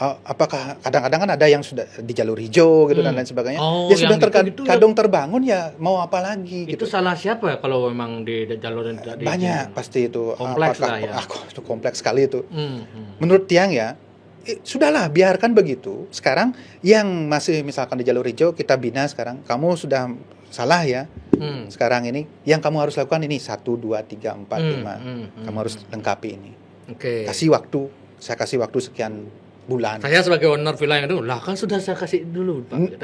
Apakah kadang-kadang kan ada yang sudah di jalur hijau gitu dan lain sebagainya. Ya sudah kadung terbangun ya mau apa lagi itu gitu. Salah siapa ya kalau memang di jalur yang tidak banyak pasti itu. Kompleks lah ya. Itu kompleks sekali itu. Menurut Tiang ya, sudahlah biarkan begitu. Sekarang yang masih misalkan di jalur hijau kita bina sekarang. Kamu sudah salah ya. Sekarang ini yang kamu harus lakukan ini 1, 2, 3, 4, 5. Kamu harus lengkapi ini. Oke. Saya kasih waktu sekian bulan. Saya sebagai owner villa yang itu, lah kan sudah saya kasih dulu Pak.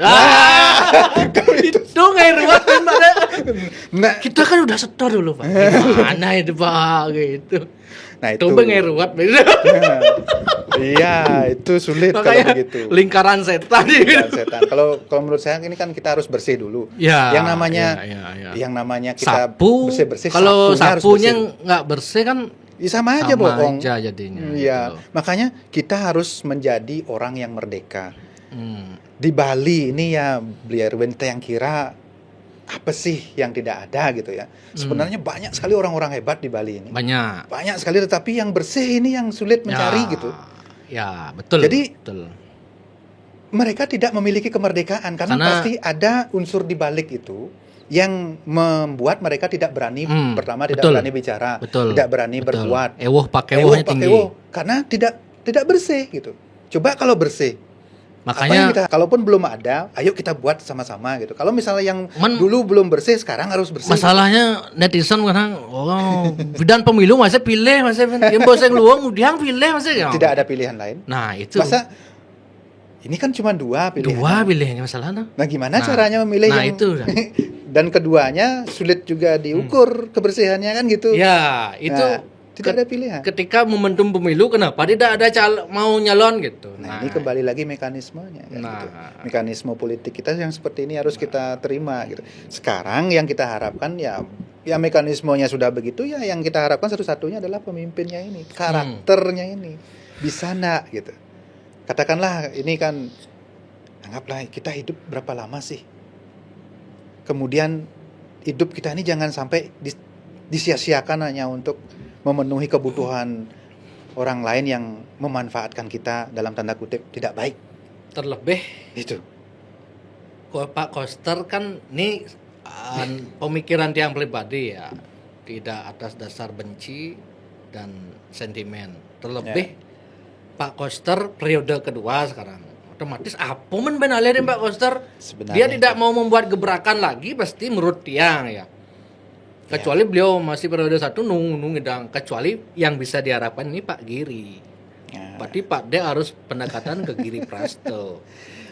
Itu nggak ruwet Pak. Kita kan udah setor dulu Pak. Gimana itu Pak gitu. Nah itu ngeruat. Iya, itu sulit kalau begitu. Lingkaran setan. Kalau menurut saya ini kan kita harus bersih dulu. Ya, yang namanya kita bersih-bersih. Kalau sapunya nggak bersih kan sama aja bohong. Sama aja jadinya. Iya, makanya kita harus menjadi orang yang merdeka. Di Bali ini ya, beliau yang kira apa sih yang tidak ada gitu ya. Sebenarnya banyak sekali orang-orang hebat di Bali ini. Banyak sekali, tetapi yang bersih ini yang sulit mencari gitu. Ya, betul. Jadi mereka tidak memiliki kemerdekaan karena pasti ada unsur di balik itu yang membuat mereka tidak berani pertama tidak berani bicara, tidak berani berbuat. Pakewuhnya tinggi. Karena tidak bersih gitu. Coba kalau bersih. Makanya kalaupun belum ada, ayo kita buat sama-sama gitu. Kalau misalnya yang dulu belum bersih, sekarang harus bersih. Masalahnya netizen kadang bidan pemilu masih pilih yang boseng luang udah pilih masih. Tidak ada pilihan lain. Nah, itu. Masa ini kan cuma dua pilihannya masalahnya. Nah, gimana caranya memilih yang itu dan keduanya sulit juga diukur kebersihannya kan gitu. Ya, itu tidak ada pilihan. Ketika momentum pemilu kenapa tidak ada mau nyalon gitu. Nah, ini kembali lagi mekanismenya kan gitu. Mekanisme politik kita yang seperti ini harus kita terima gitu. Sekarang yang kita harapkan ya ya mekanismenya sudah begitu, ya yang kita harapkan satu-satunya adalah pemimpinnya ini, karakternya ini bisa nak gitu. Katakanlah ini kan, anggaplah kita hidup berapa lama sih, kemudian hidup kita ini jangan sampai disia-siakan hanya untuk memenuhi kebutuhan orang lain yang memanfaatkan kita dalam tanda kutip tidak baik. Terlebih Itu Pak Koster kan ini pemikiran tiang pribadi ya, tidak atas dasar benci dan sentimen. Terlebih Pak Koster periode kedua sekarang, otomatis apa men benalerin Pak Koster? sebenarnya Dia tidak mau membuat gebrakan lagi pasti menurut tiang ya. Kecuali beliau masih periode 1 nung ngedang, kecuali yang bisa diharapkan ini Pak Giri. Berarti Pak D harus pendekatan ke Giri Prasto.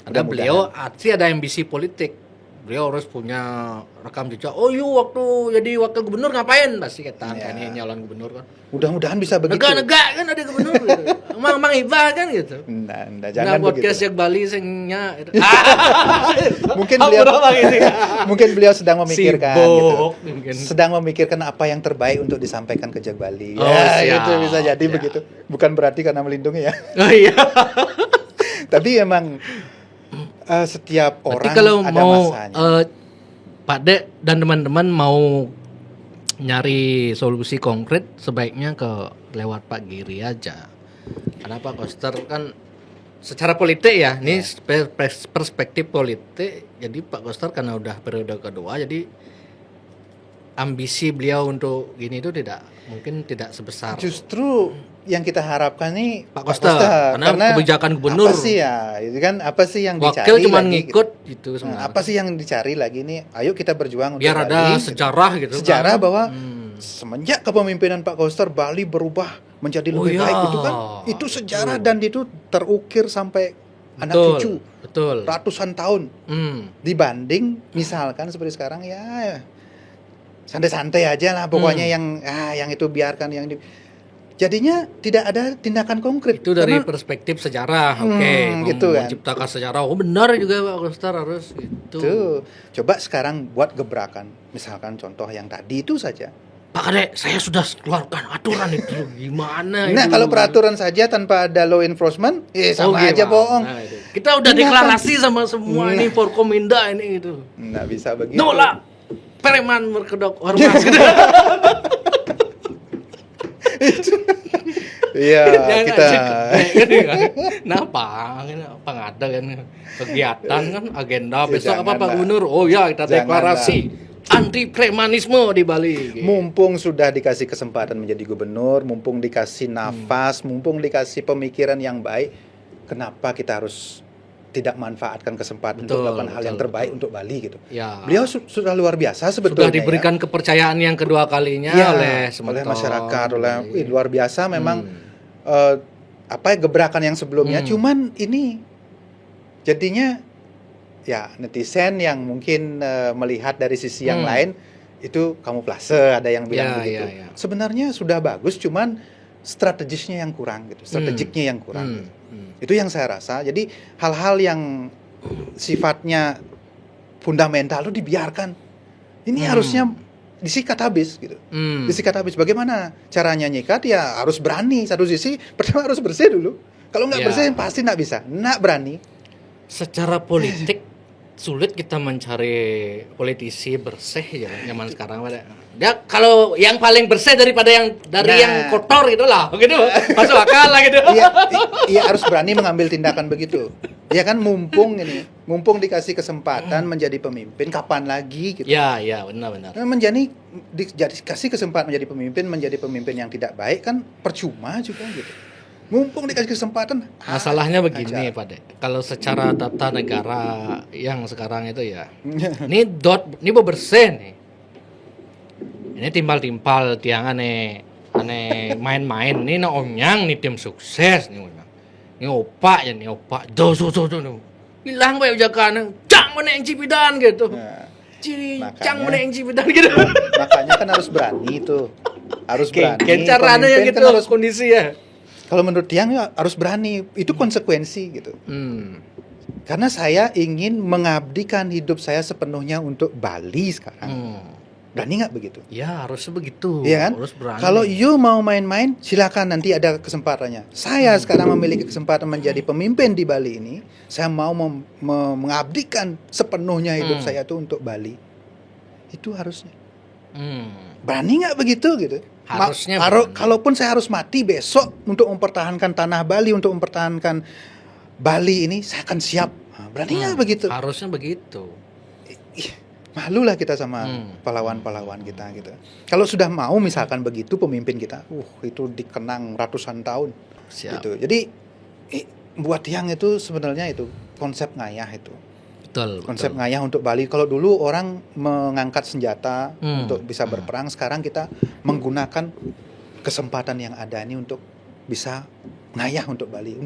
Ada beliau ada ambisi politik. Beliau harus punya rekam jejak. Oh yuk waktu jadi wakil gubernur ngapain? Pasti kata kan ini nyalon gubernur kan. mudah-mudahan bisa begitu. Negak kan ada gubernur gitu. Mang Ibah kan gitu. Nah, jangan podcast begitu. yang Bali singnya itu. Mungkin beliau sedang memikirkan Sibuk, gitu. mungkin. Sedang memikirkan apa yang terbaik untuk disampaikan ke Jak Bali. Oh, ya, siap. itu bisa jadi begitu. Bukan berarti karena melindungi ya. Oh iya. Tapi emang setiap Berarti orang kalau ada mau masanya. Pak Dek dan teman-teman mau nyari solusi konkret sebaiknya lewat Pak Giri aja. Karena Pak Koster kan secara politik ya, ini perspektif politik. Jadi Pak Koster karena udah periode kedua, jadi ambisi beliau untuk gini itu tidak sebesar. Justru yang kita harapkan nih Pak Koster, karena kebijakan gubernur. Apa sih ya? Itu kan apa sih yang dicari Wakil cuma lagi, ngikut gitu Nah, sebenarnya. apa sih yang dicari lagi nih? Ayo kita berjuang Biar untuk ada Bali. sejarah gitu. Sejarah kan. bahwa semenjak kepemimpinan Pak Koster Bali berubah menjadi lebih baik itu kan. Itu sejarah dan itu terukir sampai anak cucu. Betul. Ratusan tahun. Dibanding misalkan seperti sekarang ya santai-santai aja lah pokoknya yang itu biarkan yang jadinya tidak ada tindakan konkret. Itu dari perspektif sejarah, gitu kan. Menciptakan sejarah. Oh benar juga Pak Koster harus gitu. Tuh, coba sekarang buat gebrakan. Misalkan contoh yang tadi itu saja. Pak Kadek, saya sudah keluarkan aturan itu gimana? Nah, itu? kalau peraturan saja tanpa ada law enforcement, sama aja bohong. Nah, itu. Kita udah deklarasi sama semua ini Forkominda ini itu. Nggak bisa begitu. Nolak preman berkedok ormas gitu. Iya, kita. Kenapa? Apa ada kan kegiatan kan agenda Ya, besok apa Pak janganlah. Gubernur? Oh ya kita deklarasi anti premanisme di Bali. Gitu. Mumpung sudah dikasih kesempatan menjadi gubernur, mumpung dikasih nafas, mumpung dikasih pemikiran yang baik, kenapa kita harus tidak manfaatkan kesempatan untuk melakukan hal yang terbaik untuk Bali gitu. Ya. Beliau sudah luar biasa sebetulnya. Sudah diberikan kepercayaan yang kedua kalinya oleh masyarakat, luar biasa memang. Gebrakan yang sebelumnya, cuman ini jadinya ya netizen yang mungkin melihat dari sisi yang lain itu kamuflase, ada yang bilang begitu. Sebenarnya sudah bagus, cuman strategisnya yang kurang gitu, strategiknya yang kurang. Gitu. Itu yang saya rasa. Jadi hal-hal yang sifatnya fundamental itu dibiarkan. Ini harusnya disikat habis gitu. Disikat habis. Bagaimana caranya nyikat? Ya harus berani. Satu sisi pertama harus bersih dulu. Kalau nggak bersih pasti nggak bisa. Nggak berani. Secara politik sulit kita mencari politisi bersih ya zaman sekarang. Dia kalau yang paling bersih daripada yang yang kotor itulah, gitu. Masuk akal lah gitu. Iya harus berani mengambil tindakan begitu. Ya kan mumpung dikasih kesempatan menjadi pemimpin, kapan lagi gitu. Ya benar. Dikasih kesempatan menjadi pemimpin yang tidak baik kan percuma juga gitu. Mumpung dikasih kesempatan. Masalahnya begini Pak Dek. Kalau secara tata negara yang sekarang itu ya. Ini bersih nih. Ini timpal-timpal tiang aneh main-main. Ini onyang nih tim sukses nih. Ini opak ya nih opak. Tuh. Hilang bae ujakan. Cang mana yang cipidan gitu. Cang mana yang cipidan gitu. Makanya kan harus berani tuh. Harus berani. Caranya yang gitu kan harus kondisi ya. Kalau menurut Tiang ya harus berani. Itu konsekuensi gitu. Karena saya ingin mengabdikan hidup saya sepenuhnya untuk Bali sekarang. Berani nggak begitu? Ya harusnya begitu. Iya kan? Harus berani. Kalau you mau main-main, silakan, nanti ada kesempatannya. Saya sekarang memiliki kesempatan menjadi pemimpin di Bali ini. Saya mau mengabdikan sepenuhnya hidup saya itu untuk Bali. Itu harusnya. Berani nggak begitu gitu? Harusnya kalaupun saya harus mati besok untuk mempertahankan tanah Bali, untuk mempertahankan Bali ini, saya akan siap. Berani nggak begitu? Harusnya begitu. Malulah kita sama pahlawan-pahlawan kita gitu. Kalau sudah mau misalkan begitu pemimpin kita, itu dikenang ratusan tahun. Siap. Gitu. Jadi buat Tiang itu sebenarnya itu konsep ngayah itu. Konsep ngayah untuk Bali. Kalau dulu orang mengangkat senjata untuk bisa berperang, sekarang kita menggunakan kesempatan yang ada ini untuk bisa ngayah untuk Bali.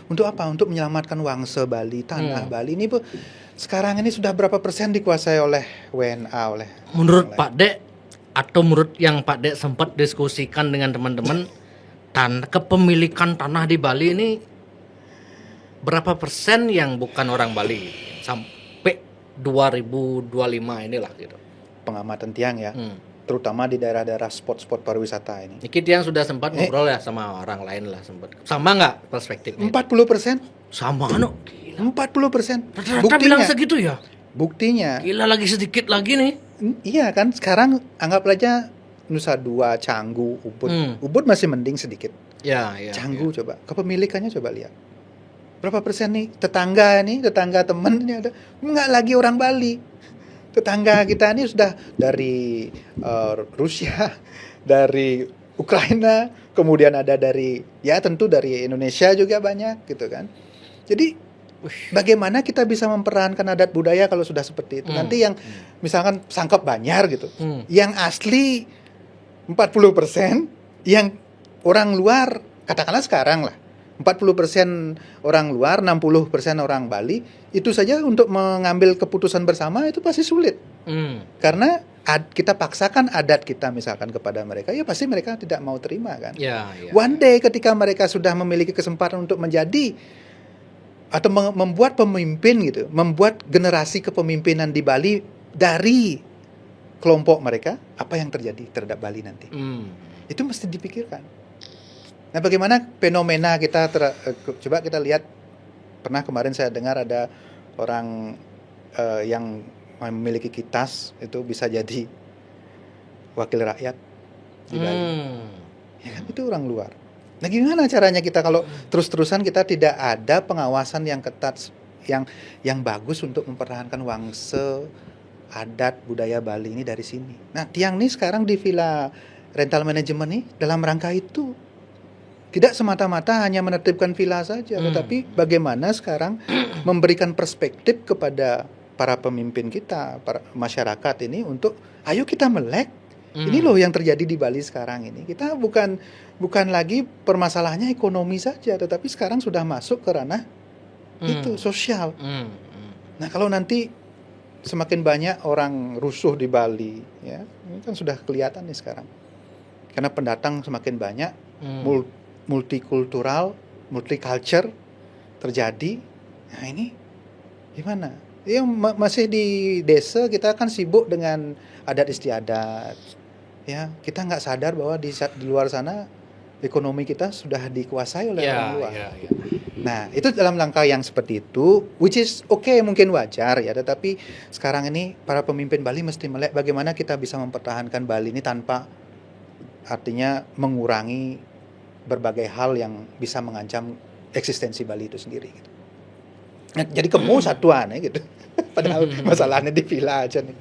Untuk apa? Untuk menyelamatkan wangsa Bali, tanah Bali ini sekarang ini sudah berapa persen dikuasai oleh WNA, menurut Pak Dek atau menurut yang Pak Dek sempat diskusikan dengan teman-teman, kepemilikan tanah di Bali ini berapa persen yang bukan orang Bali sampai 2025 inilah gitu. Pengamatan Tiang ya, terutama di daerah-daerah spot-spot pariwisata ini. Ini Tiang sudah sempat ngobrol ya sama orang lain lah sempat. Sama nggak perspektifnya? 40%. Sama 40%. Rata-rata bilang segitu ya? Buktinya. Gila, lagi sedikit lagi nih. Iya kan, sekarang anggap aja Nusa Dua, Canggu, Ubud. Ubud masih mending sedikit. Ya. Canggu coba, kepemilikannya coba lihat. Berapa persen nih? Tetangga teman ini ada. Nggak lagi orang Bali. Tetangga kita ini sudah dari Rusia, dari Ukraina, kemudian ada tentu dari Indonesia juga banyak gitu kan. Jadi bagaimana kita bisa mempertahankan adat budaya kalau sudah seperti itu? Nanti yang misalkan Sangkep Banyar gitu, yang asli 40%, yang orang luar, katakanlah sekarang lah, 40% orang luar, 60% orang Bali, itu saja untuk mengambil keputusan bersama itu pasti sulit. Karena kita paksakan adat kita misalkan kepada mereka, ya pasti mereka tidak mau terima kan. One day ketika mereka sudah memiliki kesempatan untuk menjadi atau membuat pemimpin gitu, membuat generasi kepemimpinan di Bali dari kelompok mereka, apa yang terjadi terhadap Bali nanti? Itu mesti dipikirkan. Nah, bagaimana fenomena kita coba kita lihat, pernah kemarin saya dengar ada orang yang memiliki kitas itu bisa jadi wakil rakyat di Bali. Ya kan, itu orang luar. Nah, gimana caranya kita kalau terus-terusan kita tidak ada pengawasan yang ketat, yang bagus untuk mempertahankan wangsa adat budaya Bali ini dari sini. Nah, Tiang nih sekarang di Villa Rental Management nih dalam rangka itu. Tidak semata-mata hanya menertibkan villa saja, tetapi bagaimana sekarang memberikan perspektif kepada para pemimpin kita, para masyarakat ini untuk ayo kita melek. Ini loh yang terjadi di Bali sekarang ini. Kita bukan lagi permasalahannya ekonomi saja, tetapi sekarang sudah masuk ke ranah itu sosial. Nah, kalau nanti semakin banyak orang rusuh di Bali, ya, ini kan sudah kelihatan nih sekarang. Karena pendatang semakin banyak, multikultural, multiculture terjadi. Nah, ini gimana? Ya, masih di desa kita kan sibuk dengan adat istiadat. Ya, kita nggak sadar bahwa di luar sana ekonomi kita sudah dikuasai oleh orang luar. Nah, itu dalam langkah yang seperti itu, which is okay, mungkin wajar ya. Tetapi sekarang ini para pemimpin Bali mesti melek bagaimana kita bisa mempertahankan Bali ini tanpa artinya mengurangi berbagai hal yang bisa mengancam eksistensi Bali itu sendiri gitu. Nah, jadi kamu satuan ya gitu. Padahal masalahnya di villa aja nih.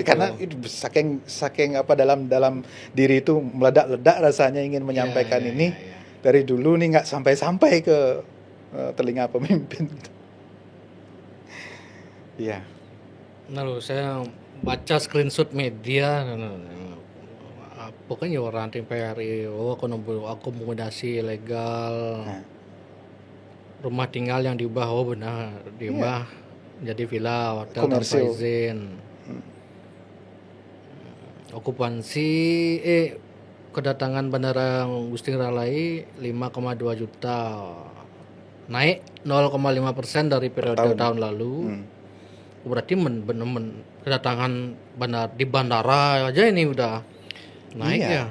Karena itu saking apa dalam diri itu meledak-ledak rasanya ingin menyampaikan ini. Dari dulu nih nggak sampai ke telinga pemimpin. Iya. Nah, saya baca screenshot media. Pokoknya orang TPRI, akomodasi ilegal, rumah tinggal yang diubah, benar diubah jadi villa, hotel tanpa izin, okupansi, kedatangan Bandara Gusti Ngurah Rai 5,2 juta, naik 0,5% dari periode tahun lalu. berarti kedatangan di bandara aja ini udah naik Iya. ya.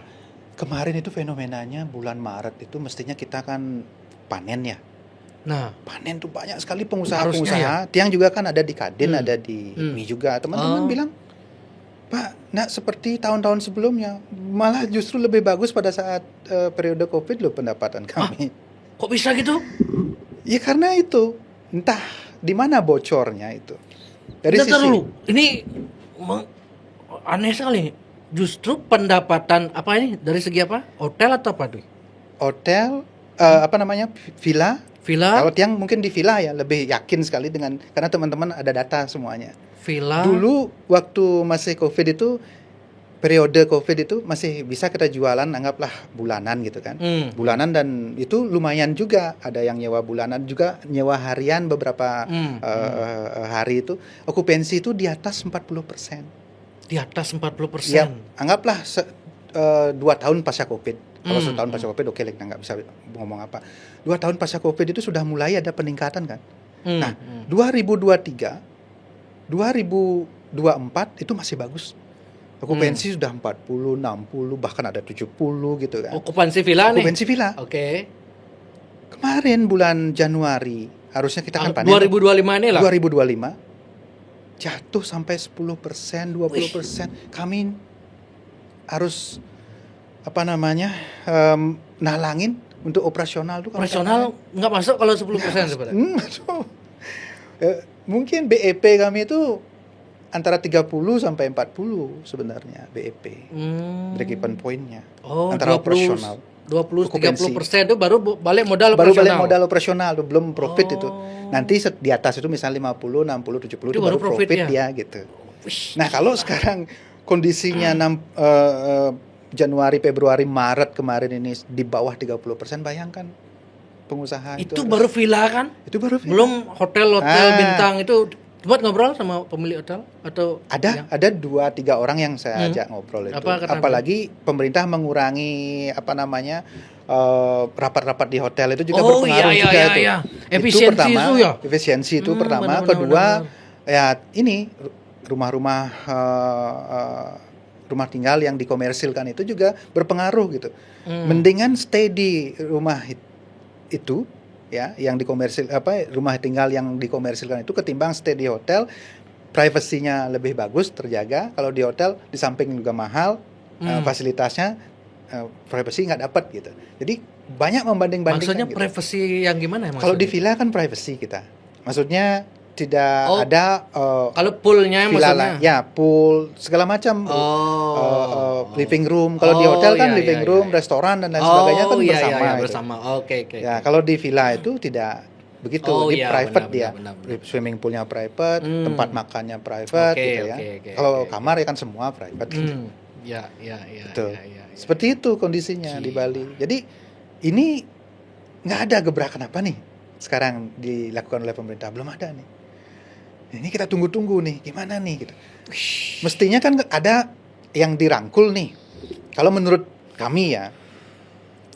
Kemarin itu fenomenanya bulan Maret itu mestinya kita kan panen ya. Nah, Panen tuh banyak sekali Harusnya pengusaha-pengusaha. Tiang juga kan ada di Kadin, Hmm. ada di Hmm. HIPMI juga. Teman-teman Oh. bilang, Pak, nak seperti tahun-tahun sebelumnya, malah justru lebih bagus pada saat periode COVID loh pendapatan kami. kok bisa gitu? Ya karena itu, entah di mana bocornya itu. Dari Bentar sisi dulu. Ini aneh sekali. Justru pendapatan apa ini dari segi apa? Hotel atau apa tuh? hotel, villa. Villa, Kalau Tiang mungkin di villa ya lebih yakin sekali dengan karena teman-teman ada data semuanya. villa. Dulu waktu masih COVID itu periode COVID itu masih bisa kita jualan anggaplah bulanan gitu kan. Bulanan dan itu lumayan juga. Ada yang nyewa bulanan juga nyewa harian beberapa hari itu. Okupansi itu di atas 40%. Di atas 40%. Ya, anggaplah 2 tahun pasca COVID. Kalau setahun pasca COVID oke, kita nggak bisa ngomong apa. 2 tahun pasca COVID itu sudah mulai ada peningkatan kan. Nah, 2023, 2024 itu masih bagus. Okupansi sudah 40, 60, bahkan ada 70 gitu kan. Okupansi villa nih. Okupansi villa. Oke. Kemarin bulan Januari, harusnya kita kan panen. 2025 ini lah. 2025 jatuh sampai 10%, 20%. Kami harus nalangin untuk operasional tuh. Operasional nggak masuk kalau 10% sebenarnya. Mungkin BEP kami itu antara 30 sampai 40 sebenarnya BEP. Break-even point-nya. Oh, antara 20, operasional. 20-30% itu baru balik modal Baru operasional. balik modal operasional, belum profit itu. Nanti di atas itu misalnya 50, 60, 70 itu baru profit dia gitu. Nah, kalau sekarang kondisinya Januari, Februari, Maret kemarin ini di bawah 30%, bayangkan pengusaha itu baru villa kan? Itu baru villa. Belum hotel-hotel bintang itu. Buat ngobrol sama pemilik hotel atau ada 2-3 orang yang saya ajak ngobrol itu. Apalagi pemerintah mengurangi rapat-rapat di hotel itu juga berpengaruh juga itu. Iya. Efisiensi itu ya. Efisiensi itu pertama, kedua ya ini rumah-rumah rumah tinggal yang dikomersilkan itu juga berpengaruh gitu. Mendingan stay di rumah itu ya, yang rumah tinggal yang dikomersilkan itu ketimbang stay di hotel. Privasinya lebih bagus terjaga. Kalau di hotel di samping juga mahal, fasilitasnya privasi nggak dapat gitu. Jadi banyak membanding-bandingkan. Maksudnya gitu. Privasi yang gimana ya? Kalau di villa kan privasi kita. Maksudnya tidak ada kalau poolnya maksudnya? Ya pool segala macam. Living room. Kalau di hotel kan living room, restoran dan lain sebagainya kan bersama. Oke. Ya, kalau di villa itu tidak begitu. Di private dia. Benar. Swimming poolnya private, tempat makannya private gitu ya. Kalau kamar ya kan semua private. Ya. Seperti itu kondisinya di Bali. Jadi ini nggak ada gebrakan apa nih sekarang dilakukan oleh pemerintah, belum ada nih. Ini kita tunggu-tunggu nih, gimana nih gitu. Mestinya kan ada yang dirangkul nih. Kalau menurut kami ya,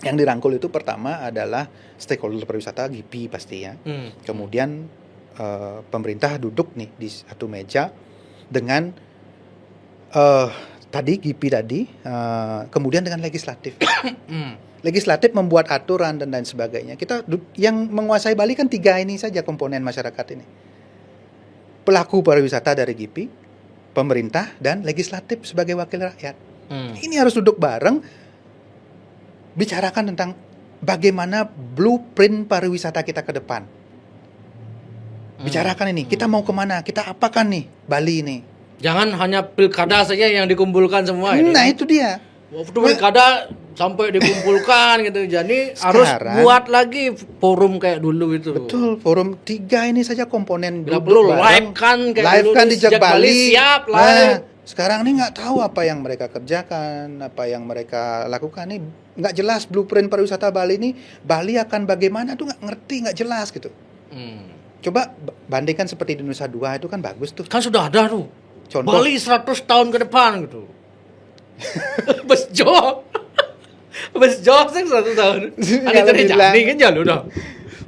yang dirangkul itu pertama adalah stakeholder pariwisata, GIPI pasti ya. Kemudian pemerintah duduk nih di satu meja dengan tadi GIPI tadi, kemudian dengan legislatif. Legislatif membuat aturan dan lain sebagainya. Kita yang menguasai Bali kan 3 ini saja komponen masyarakat ini. Pelaku pariwisata dari GIPI, pemerintah, dan legislatif sebagai wakil rakyat. Ini harus duduk bareng, bicarakan tentang bagaimana blueprint pariwisata kita ke depan. Bicarakan ini, kita mau kemana, kita apakan nih Bali ini. Jangan hanya pilkada saja yang dikumpulkan semua. Nah itu dia. Waktu pilkada sampai dikumpulkan gitu. Jadi harus buat lagi forum kayak dulu itu. Betul, forum 3 ini saja komponen. Bila perlu live kan kayak live dulu kan di Jak Bali. Siap live. Sekarang ini nggak tahu apa yang mereka kerjakan, apa yang mereka lakukan nih, nggak jelas blueprint pariwisata Bali ini. Bali akan bagaimana tuh nggak ngerti, nggak jelas gitu. Coba bandingkan seperti di Nusa Dua itu kan bagus tuh. Kan sudah ada tuh. Contoh. Bali 100 tahun ke depan gitu. Besjo sih 100 tahun. Ada jadi kan jalu dah.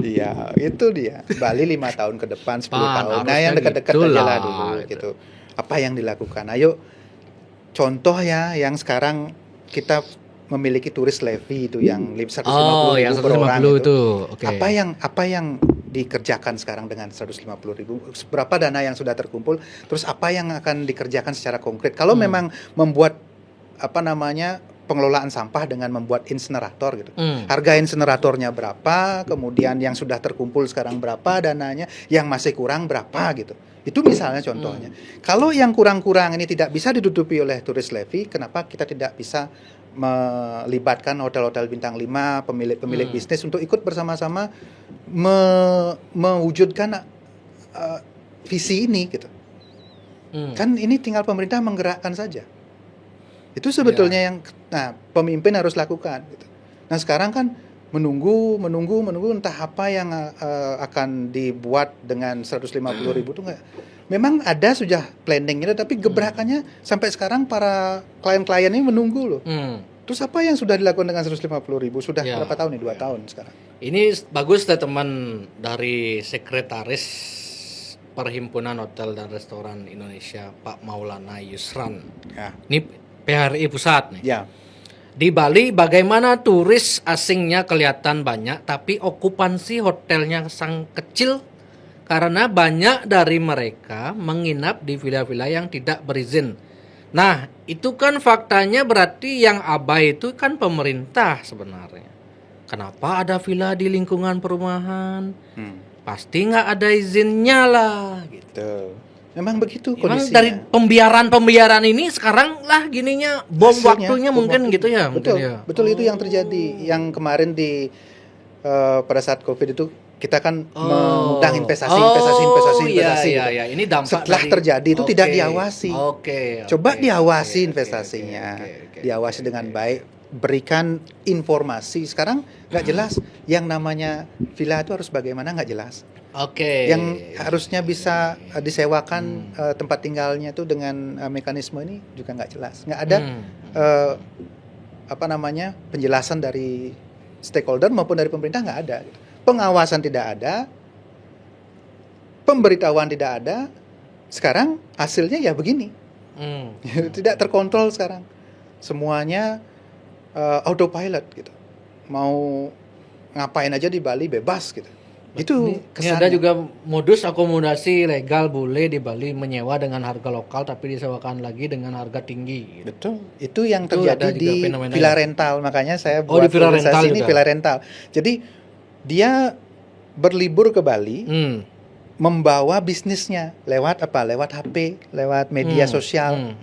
Iya, itu dia. Bali 5 tahun ke depan, 10 tahun. Nah, harusnya yang dekat-dekat gitu aja lah lah, dulu gitu. gitu. Apa yang dilakukan? Ayo contoh ya yang sekarang kita memiliki turis levy itu yang 150 yang ribu per orang 150 itu. itu. Oke. Apa yang dikerjakan sekarang dengan 150 ribu? Berapa dana yang sudah terkumpul? Terus apa yang akan dikerjakan secara konkret? Kalau memang membuat pengelolaan sampah dengan membuat insenerator gitu. Harga inseneratornya berapa, kemudian yang sudah terkumpul sekarang berapa dananya, yang masih kurang berapa gitu. Itu misalnya contohnya. Kalau yang kurang-kurang ini tidak bisa ditutupi oleh turis levy, kenapa kita tidak bisa melibatkan hotel-hotel bintang 5, pemilik bisnis untuk ikut bersama-sama mewujudkan visi ini gitu. Kan ini tinggal pemerintah menggerakkan saja. Itu sebetulnya yang pemimpin harus lakukan gitu. Nah, sekarang kan menunggu entah apa yang akan dibuat dengan 150 ribu itu enggak. Memang ada sudah planningnya, tapi gebrakannya sampai sekarang para klien-klien ini menunggu loh. Terus apa yang sudah dilakukan dengan 150 ribu? Sudah berapa tahun nih? 2 tahun sekarang. Ini bagus teman dari Sekretaris Perhimpunan Hotel dan Restoran Indonesia, Pak Maulana Yusran. Ya. Ini PHRI pusat nih. Ya. Di Bali bagaimana turis asingnya kelihatan banyak tapi okupansi hotelnya sangat kecil karena banyak dari mereka menginap di villa-villa yang tidak berizin. Nah, itu kan faktanya berarti yang abai itu kan pemerintah sebenarnya. Kenapa ada villa di lingkungan perumahan? Pasti nggak ada izinnya lah gitu. Memang begitu Memang kondisinya. dari pembiaran ini sekarang lah gininya waktunya mungkin gitu ya. Betul, ya. betul itu yang terjadi. Yang kemarin pada saat COVID itu kita kan mengundang investasi. Iya. Ini dampak setelah terjadi itu tidak diawasi. Coba diawasi investasinya, diawasi dengan baik. Berikan informasi. Sekarang nggak jelas. Yang namanya villa itu harus bagaimana, nggak jelas. Yang harusnya bisa disewakan tempat tinggalnya itu dengan mekanisme ini juga nggak jelas. Nggak ada penjelasan dari stakeholder maupun dari pemerintah, nggak ada. Pengawasan tidak ada, pemberitahuan tidak ada. Sekarang hasilnya ya begini. Tidak terkontrol sekarang. Semuanya autopilot gitu. Mau ngapain aja di Bali bebas gitu. Itu kesannya. Ini ada juga modus akomodasi legal boleh di Bali menyewa dengan harga lokal tapi disewakan lagi dengan harga tinggi. Betul. Itu yang terjadi di villa rental. Makanya saya buat di villa rental ini villa rental. Jadi dia berlibur ke Bali, membawa bisnisnya lewat Lewat HP, lewat media sosial.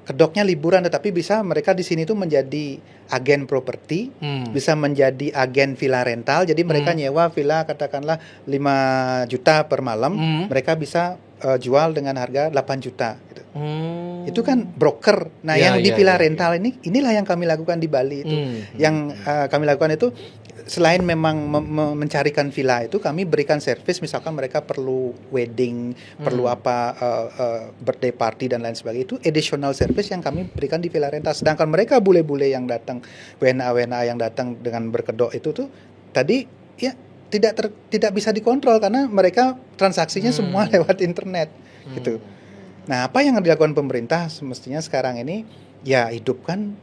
Kedoknya liburan, tetapi bisa mereka di sini tuh menjadi agen properti, bisa menjadi agen villa rental. Jadi mereka nyewa villa katakanlah 5 juta per malam, mereka bisa jual dengan harga 8 juta gitu. Itu kan broker. Nah, yang di villa rental inilah yang kami lakukan di Bali itu. Yang kami lakukan itu selain memang mencarikan villa itu, kami berikan servis, misalkan mereka perlu wedding, perlu birthday party dan lain sebagainya, itu additional service yang kami berikan di villa rental. Sedangkan mereka bule-bule yang datang, WNA yang datang dengan berkedok itu tuh tadi ya tidak bisa dikontrol karena mereka transaksinya semua lewat internet gitu. Nah, apa yang dilakukan pemerintah semestinya sekarang ini ya hidupkan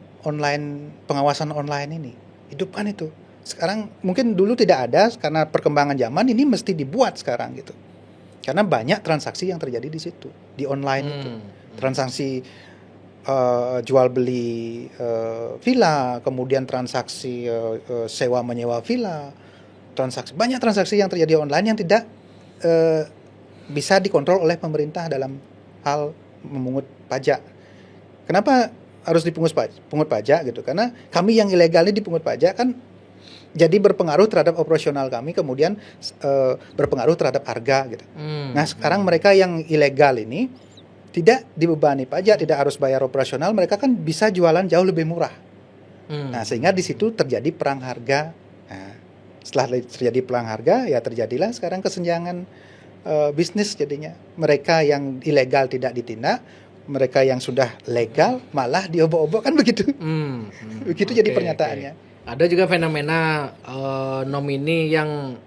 pengawasan online ini. Hidupkan itu. Sekarang mungkin dulu tidak ada karena perkembangan zaman, ini mesti dibuat sekarang gitu. Karena banyak transaksi yang terjadi di situ, di online itu. Transaksi jual beli villa, kemudian transaksi sewa menyewa villa, banyak transaksi yang terjadi online yang tidak bisa dikontrol oleh pemerintah dalam hal memungut pajak. Kenapa harus dipungut pajak gitu? Karena kami yang ilegal ini dipungut pajak kan, jadi berpengaruh terhadap operasional kami, kemudian berpengaruh terhadap harga gitu. Nah, sekarang mereka yang ilegal ini tidak dibebani pajak, tidak harus bayar operasional, mereka kan bisa jualan jauh lebih murah. Nah, sehingga di situ terjadi perang harga. Nah, setelah terjadi perang harga, ya terjadilah sekarang kesenjangan bisnis jadinya. Mereka yang ilegal tidak ditindak, mereka yang sudah legal malah diobok-obok, kan begitu. Begitu jadi pernyataannya. Ada juga fenomena nomini yang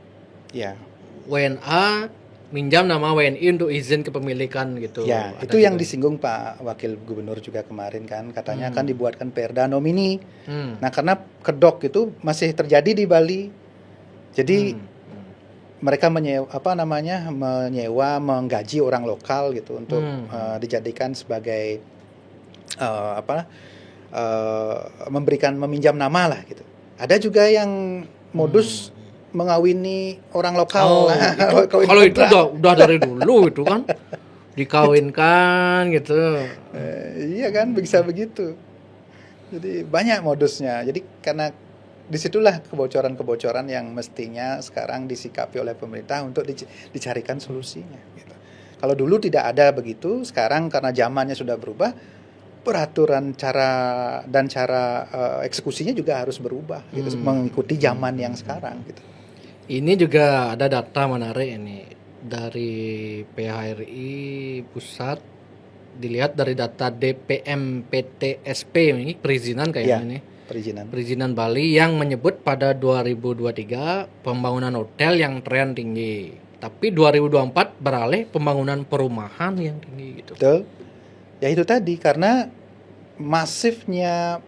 Ya. WNA minjam nama WNI untuk izin kepemilikan gitu. Ya, Ada itu yang juga. disinggung Pak Wakil Gubernur juga kemarin kan, katanya akan dibuatkan perda nomini. Nah, karena kedok itu masih terjadi di Bali. Jadi mereka menyewa, menggaji orang lokal gitu untuk dijadikan sebagai meminjam nama lah gitu. Ada juga yang modus mengawini orang lokal. Kalau itu udah dari dulu itu kan dikawinkan gitu. Iya kan, bisa begitu. Jadi banyak modusnya. Jadi karena disitulah kebocoran-kebocoran yang mestinya sekarang disikapi oleh pemerintah untuk dicarikan solusinya. Gitu. Kalau dulu tidak ada begitu, sekarang karena zamannya sudah berubah, peraturan cara eksekusinya juga harus berubah, gitu, mengikuti zaman yang sekarang. Gitu. Ini juga ada data menarik ini dari PHRI pusat, dilihat dari data DPM PTSP ini perizinan kayaknya ini. Perizinan Bali yang menyebut pada 2023 pembangunan hotel yang tren tinggi. Tapi 2024 beralih pembangunan perumahan yang tinggi gitu. Betul. Ya itu tadi karena masifnya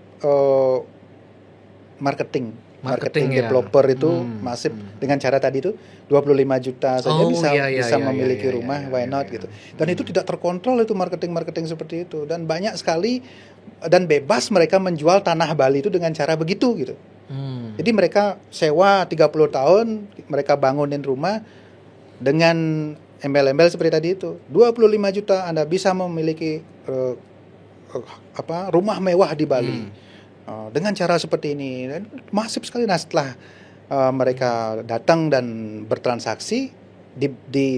marketing developer itu masif dengan cara tadi itu 25 juta saja bisa memiliki rumah, why not gitu. Dan itu tidak terkontrol itu marketing seperti itu, dan banyak sekali dan bebas mereka menjual tanah Bali itu dengan cara begitu gitu. Jadi mereka sewa 30 tahun, mereka bangunin rumah dengan embel-embel seperti tadi itu. 25 juta Anda bisa memiliki rumah mewah di Bali. Dengan cara seperti ini, dan masif sekali. Nah setelah mereka datang dan bertransaksi,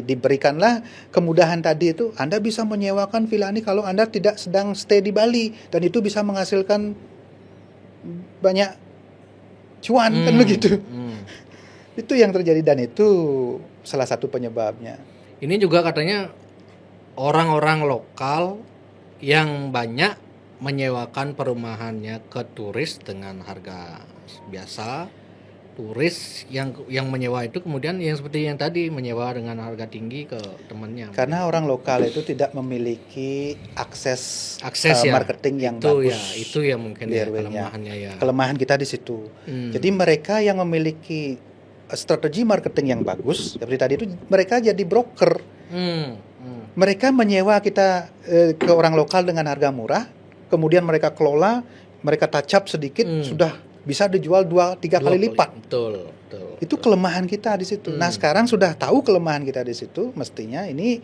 diberikanlah kemudahan tadi itu, Anda bisa menyewakan villa ini kalau Anda tidak sedang stay di Bali, dan itu bisa menghasilkan banyak cuan kan begitu. Itu yang terjadi dan itu salah satu penyebabnya. Ini juga katanya orang-orang lokal yang banyak menyewakan perumahannya ke turis dengan harga biasa. Turis yang menyewa itu kemudian yang seperti yang tadi menyewa dengan harga tinggi ke temannya. Karena orang lokal itu tidak memiliki akses marketing yang itu bagus. Itu ya mungkin ya kelemahannya ya. Kelemahan kita di situ. Jadi mereka yang memiliki strategi marketing yang bagus, seperti tadi itu mereka jadi broker. Mereka menyewa kita ke orang lokal dengan harga murah. Kemudian mereka kelola, mereka touch up sedikit, sudah bisa dijual 2-3 kali lipat. Betul. Itu kelemahan kita di situ. Nah sekarang sudah tahu kelemahan kita di situ, mestinya ini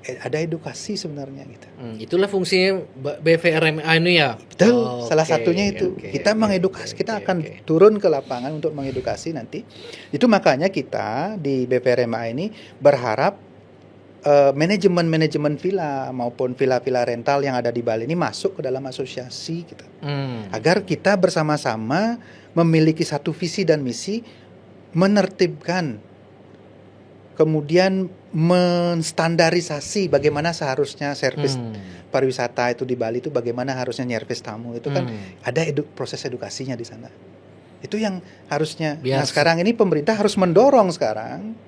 ada edukasi sebenarnya gitu. Itulah fungsi BVRMA ini ya. Betul, salah satunya itu. Kita mengedukasi, kita akan turun ke lapangan untuk mengedukasi nanti. Itu makanya kita di BVRMA ini berharap manajemen villa maupun villa-villa rental yang ada di Bali ini masuk ke dalam asosiasi gitu. Agar kita bersama-sama memiliki satu visi dan misi, menertibkan, kemudian menstandarisasi bagaimana seharusnya servis pariwisata itu di Bali itu, bagaimana harusnya nyervis tamu itu kan ada proses edukasinya di sana. Itu yang harusnya. Nah sekarang ini pemerintah harus mendorong sekarang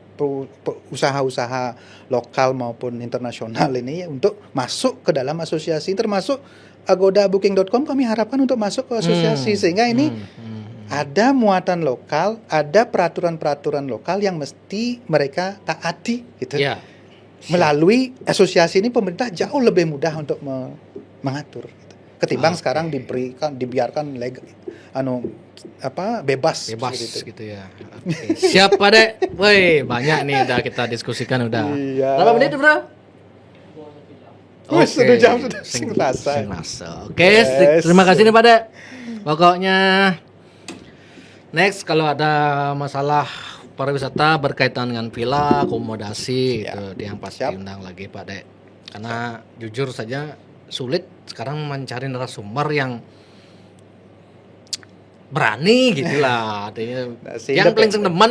usaha-usaha lokal maupun internasional ini untuk masuk ke dalam asosiasi, termasuk Agoda Booking.com kami harapkan untuk masuk ke asosiasi sehingga ini ada muatan lokal, ada peraturan-peraturan lokal yang mesti mereka taati gitu. Melalui asosiasi ini pemerintah jauh lebih mudah untuk mengatur gitu. Ketimbang sekarang dibiarkan bebas gitu ya. Siap Pak Dek. Woi, banyak nih udah kita diskusikan udah. Berapa menit bro? Sudah jam sudah selesai. Terima kasih nih Pak Dek. Pokoknya next kalau ada masalah pariwisata berkaitan dengan villa, akomodasi itu yang pasti undang lagi Pak Dek. Karena jujur saja sulit sekarang mencari narasumber yang berani gitulah. Yang paling sendeman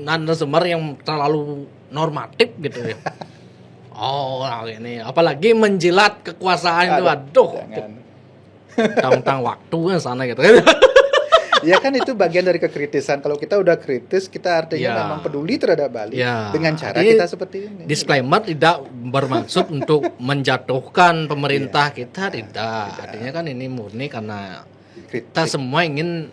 narasumber yang terlalu normatif gitu ya. Ini apalagi menjilat kekuasaan itu, aduh. Tentang waktu sana gitu. Ya kan itu bagian dari kekritisan. Kalau kita udah kritis, kita artinya Ya. memang peduli terhadap Bali Ya. dengan cara Jadi, kita seperti ini. disclaimer tidak bermaksud untuk menjatuhkan pemerintah kita, tidak. Artinya kan ini murni karena kita semua ingin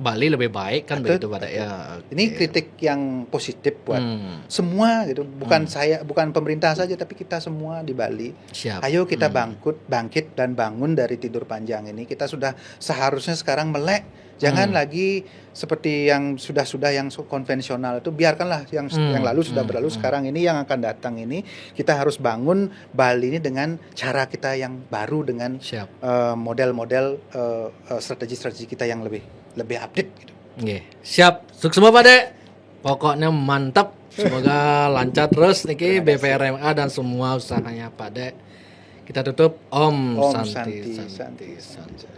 Bali lebih baik kan begitu pada ya. Ini kritik yang positif buat Hmm. semua gitu, bukan saya, bukan pemerintah saja, tapi kita semua di Bali. Siap. Ayo kita bangkit dan bangun dari tidur panjang ini. Kita sudah seharusnya sekarang melek. Jangan lagi seperti yang sudah yang konvensional itu, biarkanlah yang lalu sudah berlalu. Sekarang ini yang akan datang ini kita harus bangun Bali ini dengan cara kita yang baru, dengan Siap. model-model strategi-strategi kita yang lebih update gitu. Nggih. Siap. Sukses Pak Dek. Pokoknya mantap. Semoga lancar terus niki BPRMA dan semua usahanya Pak Dek. Kita tutup Om Om Santi Santi. Santi.